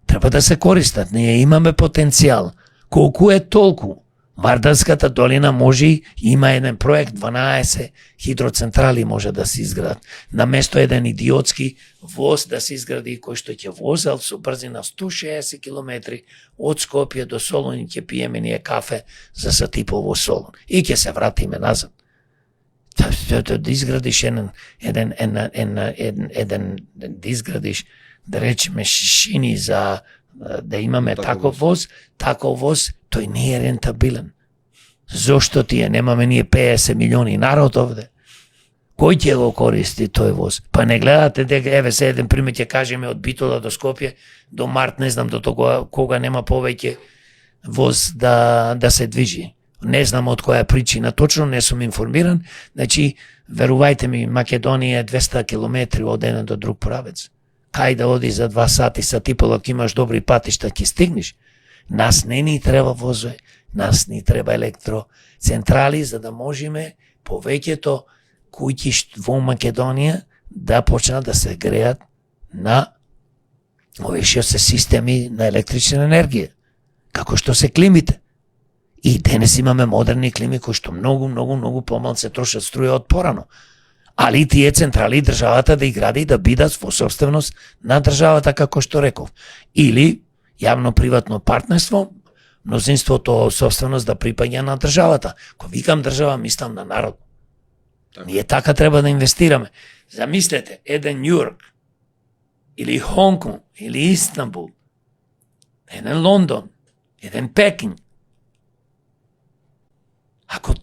треба да се користат. Ние имаме потенцијал. Колку е толку. Вардарската долина може, има еден проект, 12 хидроцентрали може да се изградат. На место еден идиотски воз да се изгради, кој што ќе возел со брзина 160 км од Скопје до Солун и ќе пиеме ние кафе за сат и пол во Солун. И ќе се вратиме назад. Да изградиш да изградиш, да речеме, шишини за да имаме таков воз, тој не е рентабилен. Зошто тие немаме ние 50 милиони народ овде? Кој ќе го користи тој воз? Па не гледате дека, еве се еден пример ќе кажеме од Битола до Скопје, до март, не знам до тога кога нема повеќе воз да се движи. Не знам од која причина, точно не сум информиран. Значи, верувајте ми, Македонија е 200 километри од еден до друг правец. Кај да оди за 2 сати, сат и пол, ако имаш добри патишта, ќе стигнеш. Нас не ни треба возој, нас ни треба електроцентрали, за да можеме повеќето куќи во Македонија да почнат да се греат на овие што се системи на електрична енергија, како што се климите. И денес имаме модерни клими кои што многу помалку трошат струја од порано. Али тие централи државата да игради и да бидат во собственост на државата, како што реков. Или јавно-приватно партнерство, мнозинството собственост да припаѓа на државата. Кога викам држава, мислам на народ. Ние така треба да инвестираме. Замислете, еден Њујорк, или Хонконг, или Истанбул, еден Лондон, еден Пекин. Ако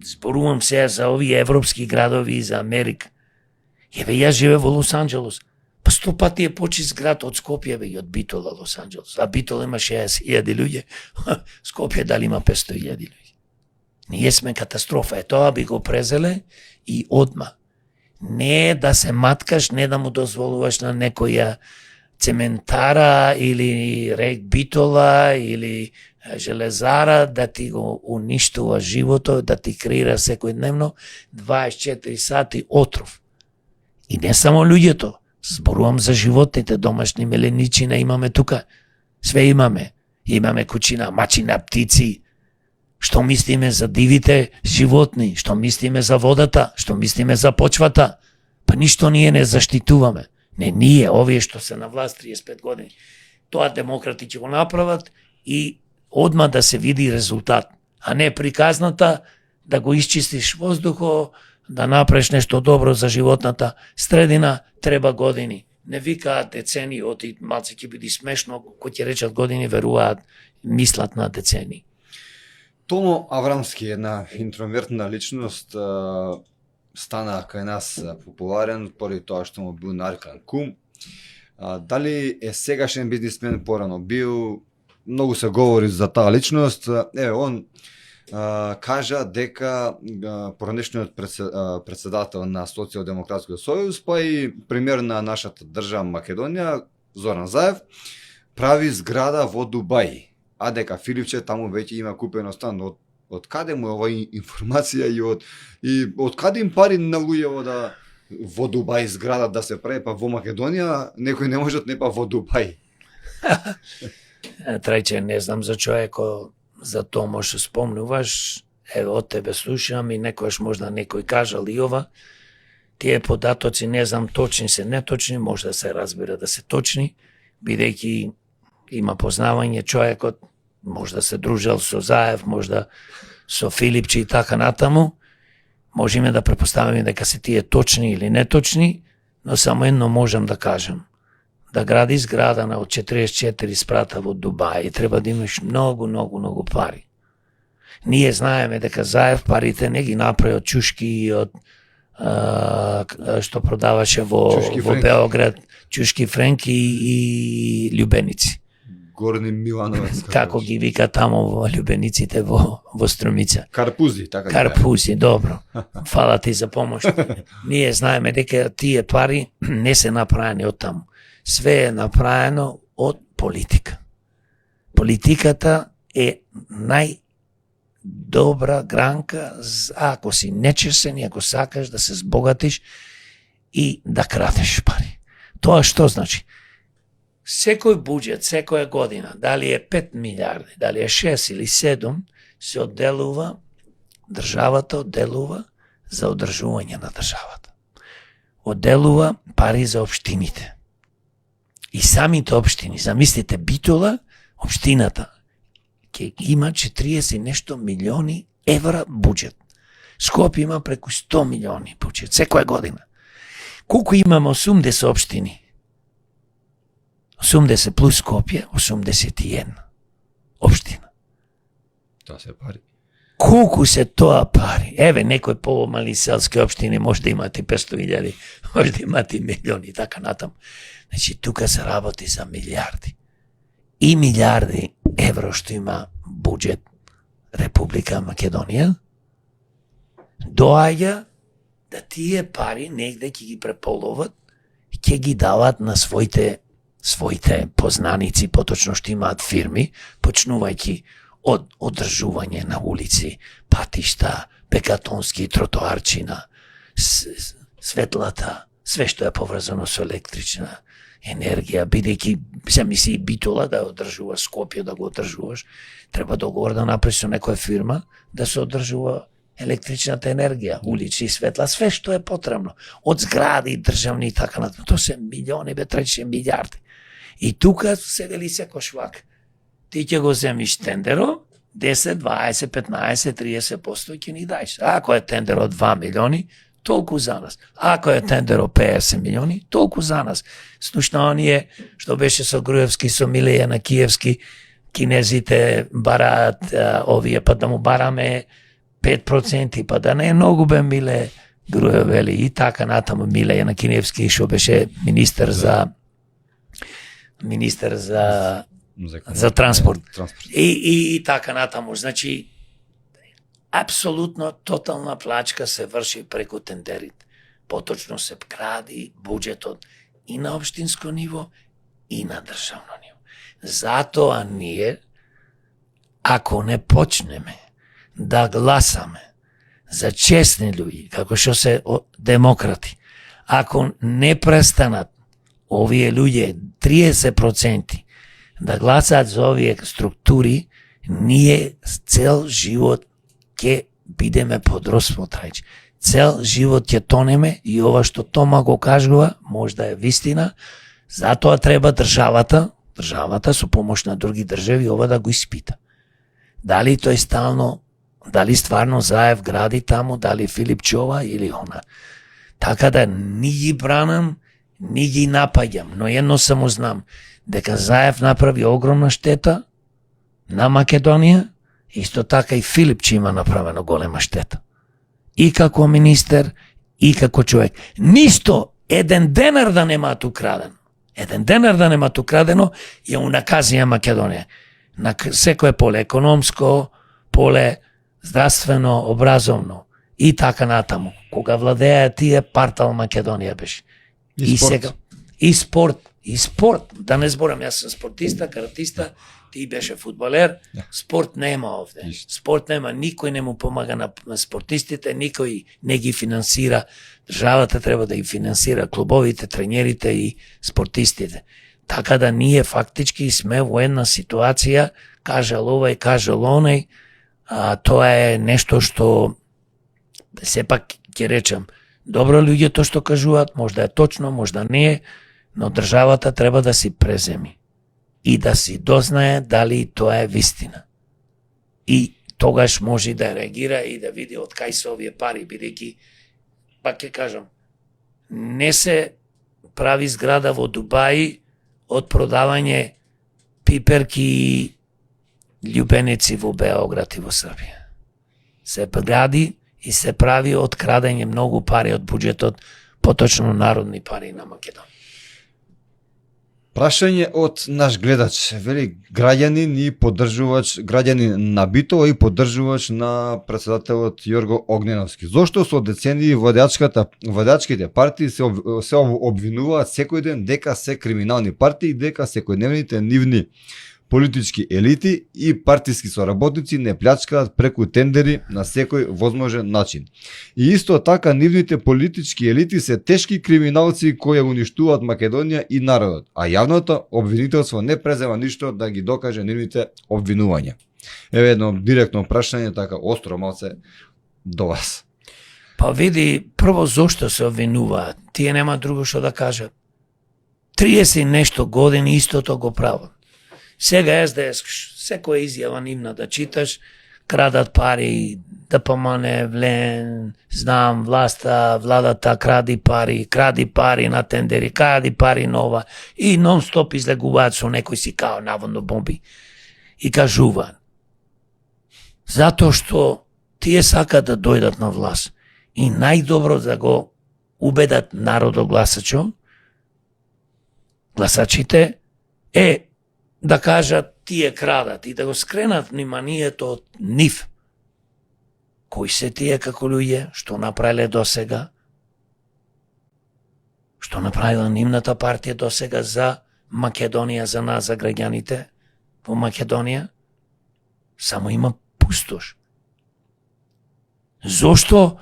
зборувам сега за овие европски градови и за Америка, еве јас живеам во Лос Анџелос, па 100 пати е почист град од Скопје и од Битола Лос Анџелос. А Битола има 60.000 луѓе, Скопје дали има 500.000 луѓе. Ние сме катастрофа. Тоа би го презеле и одма. Не е да се маткаш, не да му дозволуваш на некоја цементара или рек Битола или железара да ти го уништува живото, да ти креира секојдневно 24 сати отров. И не само луѓето, зборувам за животните, домашни меленичина имаме тука. Све имаме. Имаме кучина, мачина, птици. Што мислиме за дивите животни, што мислиме за водата, што мислиме за почвата. Па ништо ние не заштитуваме. Не ние, овие што се на власт 35 години. Тоа демократи ќе го направат и одма да се види резултат, а не приказната да го исчистиш воздухо, да направиш нешто добро за животната средина, треба години. Не викаат децени, оти малце ќе биде смешно, кој ќе речат години, веруваат, мислат на децени. Томо Аврамски, една интровертна личност, стана кај нас популарен поради тоа што му бил нарекан кум. Дали е сегашен бизнисмен, порано бил, многу се говори за таа личност. Он кажа дека поранешниот председател на Социјалдемократскиот сојуз, па и премиер на нашата држава Македонија, Зоран Заев, прави зграда во Дубај, а дека Филипче таму веќе има купено стан. Од каде му е оваа информација и од каде им пари на луѓево да во Дубај зграда да се прави, па во Македонија некој не можат, не па во Дубај. Трајче, не знам за човеко, за тоа може спомнуваш, еве од тебе слушам и некојаш можда некој кажал и ова. Тие податоци не знам точни се, неточни, може да се разбира да се точни, бидејќи има познавање човекот, може да се дружел со Заев, може да со Филипче и така натаму. Можеме да препоставиме дека се тие точни или неточни, но само едно можам да кажам. Да гради зграда на од 44 спрата во Дубај, треба да имаш многу пари. Ние знаеме дека Заев парите не ги направи од чушки и од што продаваше во Београд, чушки френки и љубеници. Горни Милановец. Како ги вика тамо во љубениците во Струмица. Карпузи, така. Карпузи, добро. Фала ти за помош. Ние знаеме дека тие пари не се направени од таму. Све е направено од политика. Политиката е најдобра гранка, ако си нечесен и ако сакаш да се збогатиш и да крадеш пари. Тоа што значи? Секој буџет, секоја година, дали е 5 милиарди, дали е 6 или 7, се одделува, државата одделува за одржување на државата. Одделува пари за општините. И самите општини, замислите Битола, општината, ќе има 40 нешто милиони евра буџет. Скопје има преку 100 милиони буџет, секоја година. Колку имаме 80 општини? 80 плюс Скопје, 81 општина. Тоа се пари. Колку се тоа пари? Еве, некои помали селски општини може да имате 500.000, може да имате милиони, така натаму. Значи, тука се работи за милиарди. И милиарди евро што има буџет Република Македонија, доаѓа да тие пари негде ќе ги преполуват и ќе ги дават на своите познаници, поточно што имаат фирми, почнувајќи од одржување на улици, патишта, бекатонски тротоарчина, светлата, све што е поврзано со електрична енергија, бидејќи се мисли и Битола да одржува Скопје, да го одржуваш, треба договор да направиш со некоја фирма да се одржува електричната енергија, улици, светла, све што е потребно. Од згради, државни и така натаму. Тоа се милиони, трече милиарди. И тука се вели секој швак. Ти ќе го земиш тендеро, 10, 20, 15, 30% ќе ни дајш. Ако е тендеро 2 милиони, толку за нас. Ако е тендеро 50 милиони, толку за нас. Слушна оние што беше со Груевски, со Милеја на Киевски, кинезите бараат овие, па да му бараме 5%, па да не е многу бе Миле Груев, вели, и така натаму Милеја на Киневски, што беше министер за транспорт. И така натаму. Значи, апсолутно тотална плачка се врши преку тендерите. Поточно се кради буџетот и на општинско ниво и на државно ниво. Затоа ние, ако не почнеме да гласаме за честни луѓе, како што се демократи, ако не престанат овие луѓе 30% да гласаат за овие структури, ние цел живот ќе бидеме под рассмотрајќи. Цел живот ќе тонеме и ова што Тома го кажува, може да е вистина, затоа треба државата со помош на други држави ова да го испита. Дали тој стално, дали стварно Заев гради таму, дали Филип Чова или она. Така да ни ги бранам, ни ги напаѓам, но едно само знам, дека Заев направи огромна штета на Македонија, исто така и Филип че има направено голема штета. И како министер, и како човек. Нисто, еден денар да немаат украдено. Еден денар да немаат украдено, ја унаказија Македонија. На секое поле, економско, поле, здравствено, образовно и така натаму. Кога владеја тие, партал Македонија беше. И спорт. Сега, и спорт. Да не зборам, јас сум спортиста, каратиста, ти беше фудбалер, спорт нема овде. Спорт нема, никој не му помага на спортистите, никој не ги финансира. Државата треба да ги финансира клубовите, тренерите и спортистите. Така да ние фактички сме во една ситуација, кажал овај, кажал онај, тоа е нешто што сепак ќе речам, добро луѓето што кажуваат, можда е точно, можда не е, но државата треба да си преземи и да си дознае дали тоа е вистина. И тогаш може да реагира и да види од кај се овие пари, бидејќи, пак ќе кажам, не се прави зграда во Дубај од продавање пиперки и љубеници во Београд и во Србија. Се гради и се прави од крадење многу пари од буџетот, поточно народни пари на Македонија. Прашање од наш гледач, вели граѓанин и поддржувач, граѓанин на Битола и поддржувач на претседателот Јорго Огненовски. Зошто со децении водачките партии се обвинуваат секој ден дека се криминални партии и дека секојдневните нивни Политички елити и партиски соработници не плячкаат преку тендери на секој возможен начин. И исто така нивните политички елити се тешки криминалци кои уништуваат Македонија и народот, а јавното обвинителство не презема ништо да ги докаже нивните обвинувања. Еве едно директно прашање, така остро малце до вас. Па види, прво зошто се обвинуваат? Тие нема друго што да кажат. 30 и нешто години истото го прават. Сега СДС, секоја изјава нивна да читаш, крадат пари, ДПМН, влен, знам, владата кради пари на тендери, кради пари нова и нон-стоп излегуваат со некој си као наводно бомби и кажуваат. Затоа што тие сакаат да дојдат на власт и најдобро да го убедат народот гласачите е да кажат тие крадат и да го скренат вниманието од нив. Кои се тие како луѓе, што направиле досега? Што направила нивната партија досега за Македонија, за нас, за граѓаните во Македонија? Само има пустош. Зошто,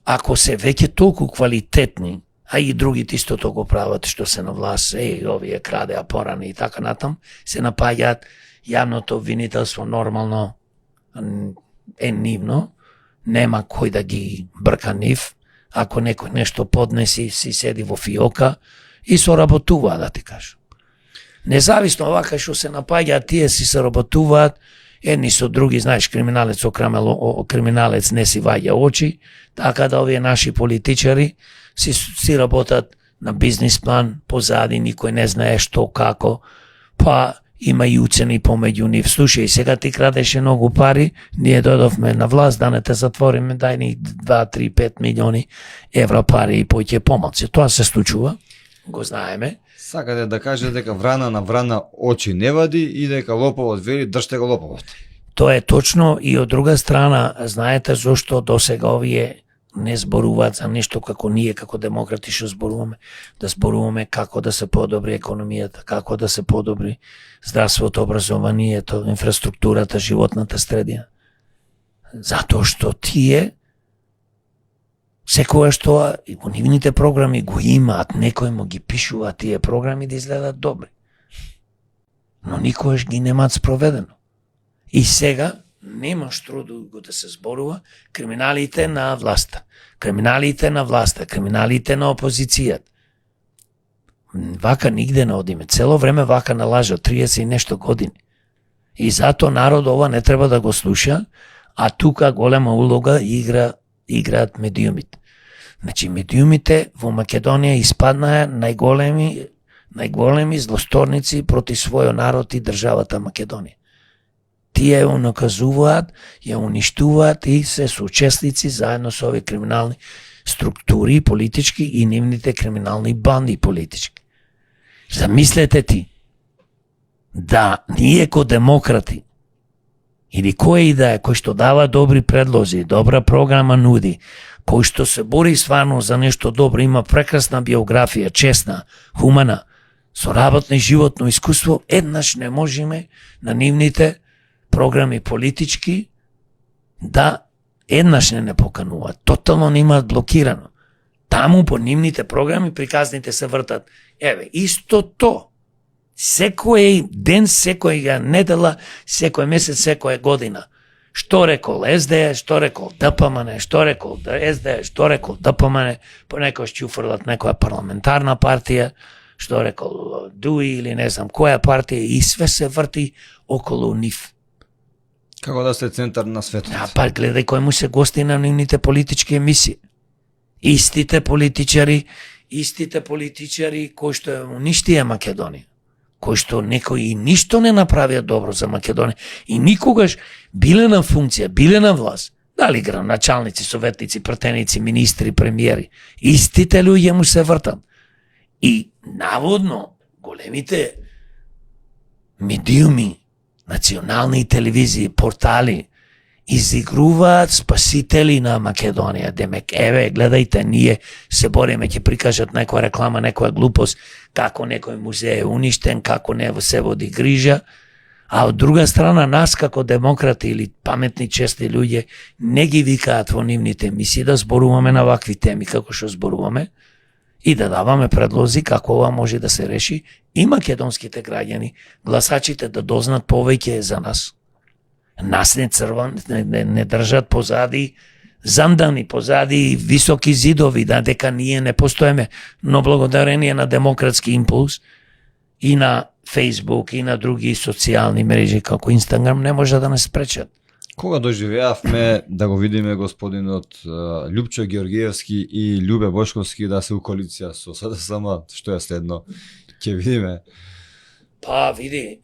ако се веќе толку квалитетни, а и другите истото го прават што се на власт, овие крадеа порани и така натам, се напаѓаат јавното обвинителство нормално е нивно, нема кој да ги брка нив, ако некој нешто поднеси, си седи во фиока и соработува, да ти кажам. Независно вака што се напаѓаат, тие си соработуваат, едни со други, знаеш, криминалец не си ваѓа очи, така да овие наши политичари си работат на бизнис план, позади никој не знае што, како, па има и уцени помеѓу нив. Слушај, сега ти крадеше многу пари, ние дојдовме на власт, да не те затвориме, дај ни 2, 3, 5 милиони евра пари и поќе помалци. Тоа се случува, го знаеме. Сакате да кажете дека врана на врана очи не вади и дека лоповот вели држте го лоповот. Тоа е точно и од друга страна, знаете зошто досега овие не зборуваат за нешто како ние, како демократи што зборуваме, да зборуваме како да се подобри економијата, како да се подобри здравството, образованието, инфраструктурата, животната средина. Затоа што тие секогаш тоа во нивните програми го имаат, некој му ги пишува тие програми да изгледат добри. Но никогаш ги немаат спроведено. И сега нема што друго да се зборува криминалите на власта, криминалите на опозицијата. Вака нигде не одиме. Цело време вака налажа 30 и нешто години. И затоа народ ова не треба да го слуша, а тука голема улога играат медиумите. Значи, медиумите во Македонија испаднаа најголеми злосторници против својот народ и државата Македонија. Тие ја наказуваат, ја уништуваат и се соучесници заедно со овие криминални структури политички и нивните криминални банди политички. Замислете ти да ние ко демократи или кој и да е, кој што дава добри предлози, добра програма нуди, кој што се бори стварно за нешто добро, има прекрасна биографија, честна, хумана, со работно и животно искуство, еднаш не можеме на нивните програми политички да еднаш не покануваат. Тотално не имаат блокирано. Таму по нивните програми приказните се вртат. Еве, истото. Секој ден, секоја недела, секој месец, секоја година. Што рекол СДС, што рекол ДПМН, што рекол СДС, што рекол ДПМН, понекојаш ќе уфрлат некоја парламентарна партија, што рекол ДУИ или не знам која партија, и све се врти околу нив. Како да сте центар на светот. Па гледај кој му се гости на нивните политички емисии. Истите политичари кои што уништија Македонија, кои што некои и ништо не направија добро за Македонија и никогаш биле на функција, биле на власт, дали градоначалници, советници, пратеници, министри, премиери, истите луѓе му се вртат. И наводно големите медиуми, национални телевизии, портали изигруваат спасители на Македонија. Демек, еве, гледајте, ние се бориме, ќе прикажат некоја реклама, некоја глупост, како некој музеј е уништен, како не се води грижа, А од друга страна, нас како демократи или паметни честни луѓе не ги викаат во нивните емисии да зборуваме на вакви теми како што зборуваме и да даваме предлози како ова може да се реши и македонските граѓани, гласачите да дознат повеќе за нас. Нас не не држат позади замдани, позади високи зидови, да дека ние не постоеме, но благодарение на демократски импулс и на Facebook и на други социјални мрежи како Инстаграм не може да не спречат. Кога доживеавме да го видиме господинот Љупчо Георгиевски и Љубе Бошковски да се у коалиција со СДСМ, што е следно? Ќе видиме. Па види,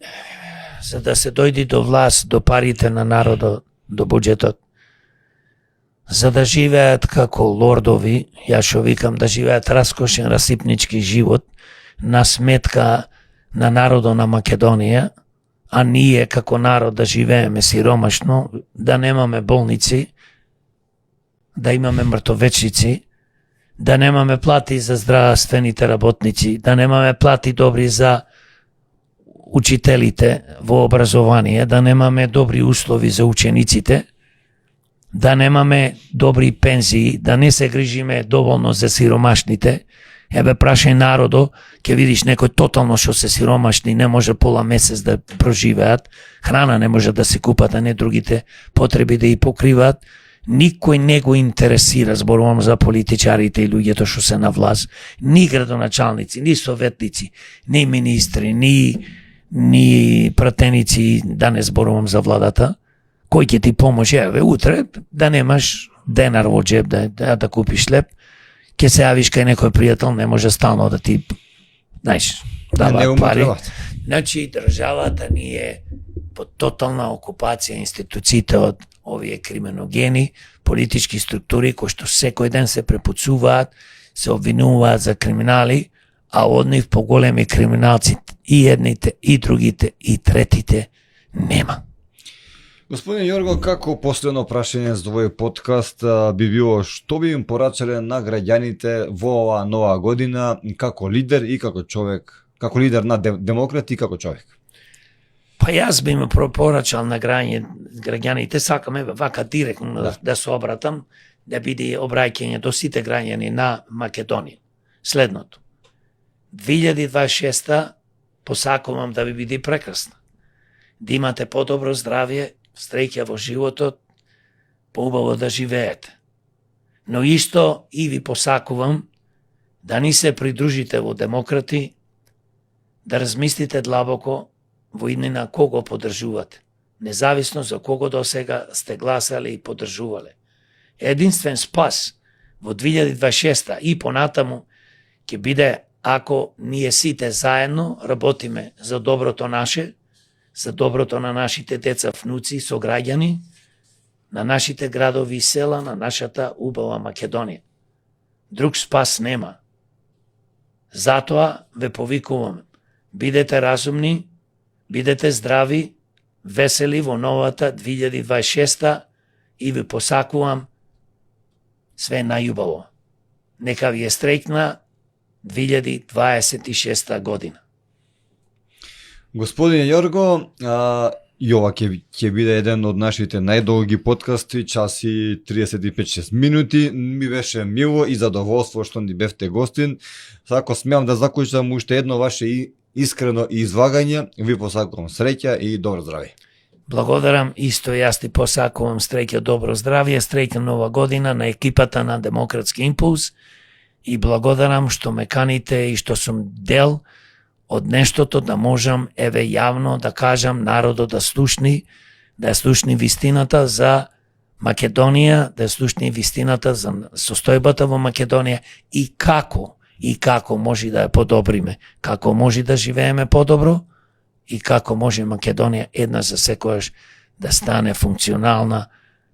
за да се дојди до власт, до парите на народот, до буџетот, за да живеат како лордови, ја што викам да живеат раскошен расипнички живот на сметка на народот на Македонија, а ние како народ да живееме сиромашно, да немаме болници, да имаме мртовечници, да немаме плати за здравствените работници, да немаме плати добри за учителите во образование, да немаме добри услови за учениците, да немаме добри пензии, да не се грижиме доволно за сиромашните. Ебе, прашај народо, ќе видиш некој тотално што се сиромашни, не може пола месец да проживеат, храна не може да се купат, а не другите потреби да и покриваат. Никој не го интересира, зборувам за политичарите и луѓето што се на власт, ни градоначалници, ни советници, ни министри, ни пратеници, да не зборувам за владата, кој ќе ти поможе, еве, утре да немаш денар во джеб да купиш леп, ќе се јавиш кај некој пријател, не може стално да ти, знаеш, дава пари. Значи, државата ни е под тотална окупација, институциите од овие криминогени, политички структури кои што секој ден се препуцуваат, се обвинуваат за криминали, а од нив поголеми криминалци и едните, и другите, и третите нема. Господин Јорго, како последно прашање за овој подкаст би било што би им порачале на граѓаните во оваа нова година како лидер и како човек, како лидер на демократи и како човек? Па јас би им порачал на граѓаните, сакаме вака директно да се обратам, да биде обраќање до сите граѓани на Македонија. Следното. 2026 посакувам да ви биде прекрасна. Да имате подобро здравје, среќа во животот, поубаво да живеете. Но исто и ви посакувам да ни се придружите во демократи, да размислите длабоко во иднина кого поддржувате, независно за кого до сега сте гласали и поддржувале. Единствен спас во 2026 и понатаму ќе биде ако ние сите заедно работиме за доброто наше, за доброто на нашите деца, внуци, сограѓани, на нашите градови и села, на нашата убава Македонија. Друг спас нема. Затоа ве повикувам, бидете разумни, бидете здрави, весели во новата 2026 и ви посакувам све најубаво. Нека ви е среќна 2026 година. Господин Јорго, и ова ќе биде еден од нашите најдолги подкасти, час и 35-6 минути. Ми беше мило и задоволство што ни бевте гостин. Ако смеам да заклучам уште едно ваше искрено излагање, ви посакувам среќа и добро здравје. Благодарам, исто јас ти посакувам среќа, добро здравје, среќна нова година на екипата на Демократски импулс и благодарам што ме каните и што сум дел од нештото да можам еве јавно да кажам народот да слушни вистината за Македонија, да слушни вистината за состојбата во Македонија и како може да ја подобриме, како може да живееме подобро и како може Македонија една за секојаш да стане функционална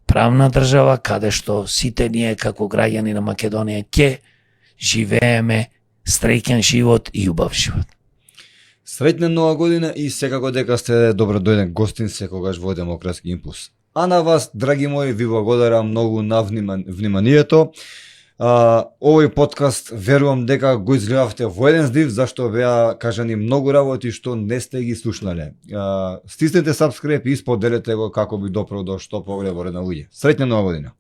правна држава каде што сите ние како граѓани на Македонија ќе живееме среќен живот и убав живот. Среќна нова година и секако дека сте добродојден гостин секогаш во Демократски импулс. А на вас, драги мои, ви благодарам многу на вниманието. Овој подкаст верувам дека го изгледавте во еден здив, зашто беа кажани многу работи што не сте ги слушнале. Стиснете subscribe и споделете го како би допрал до што поголем број на луѓе. Среќна нова година!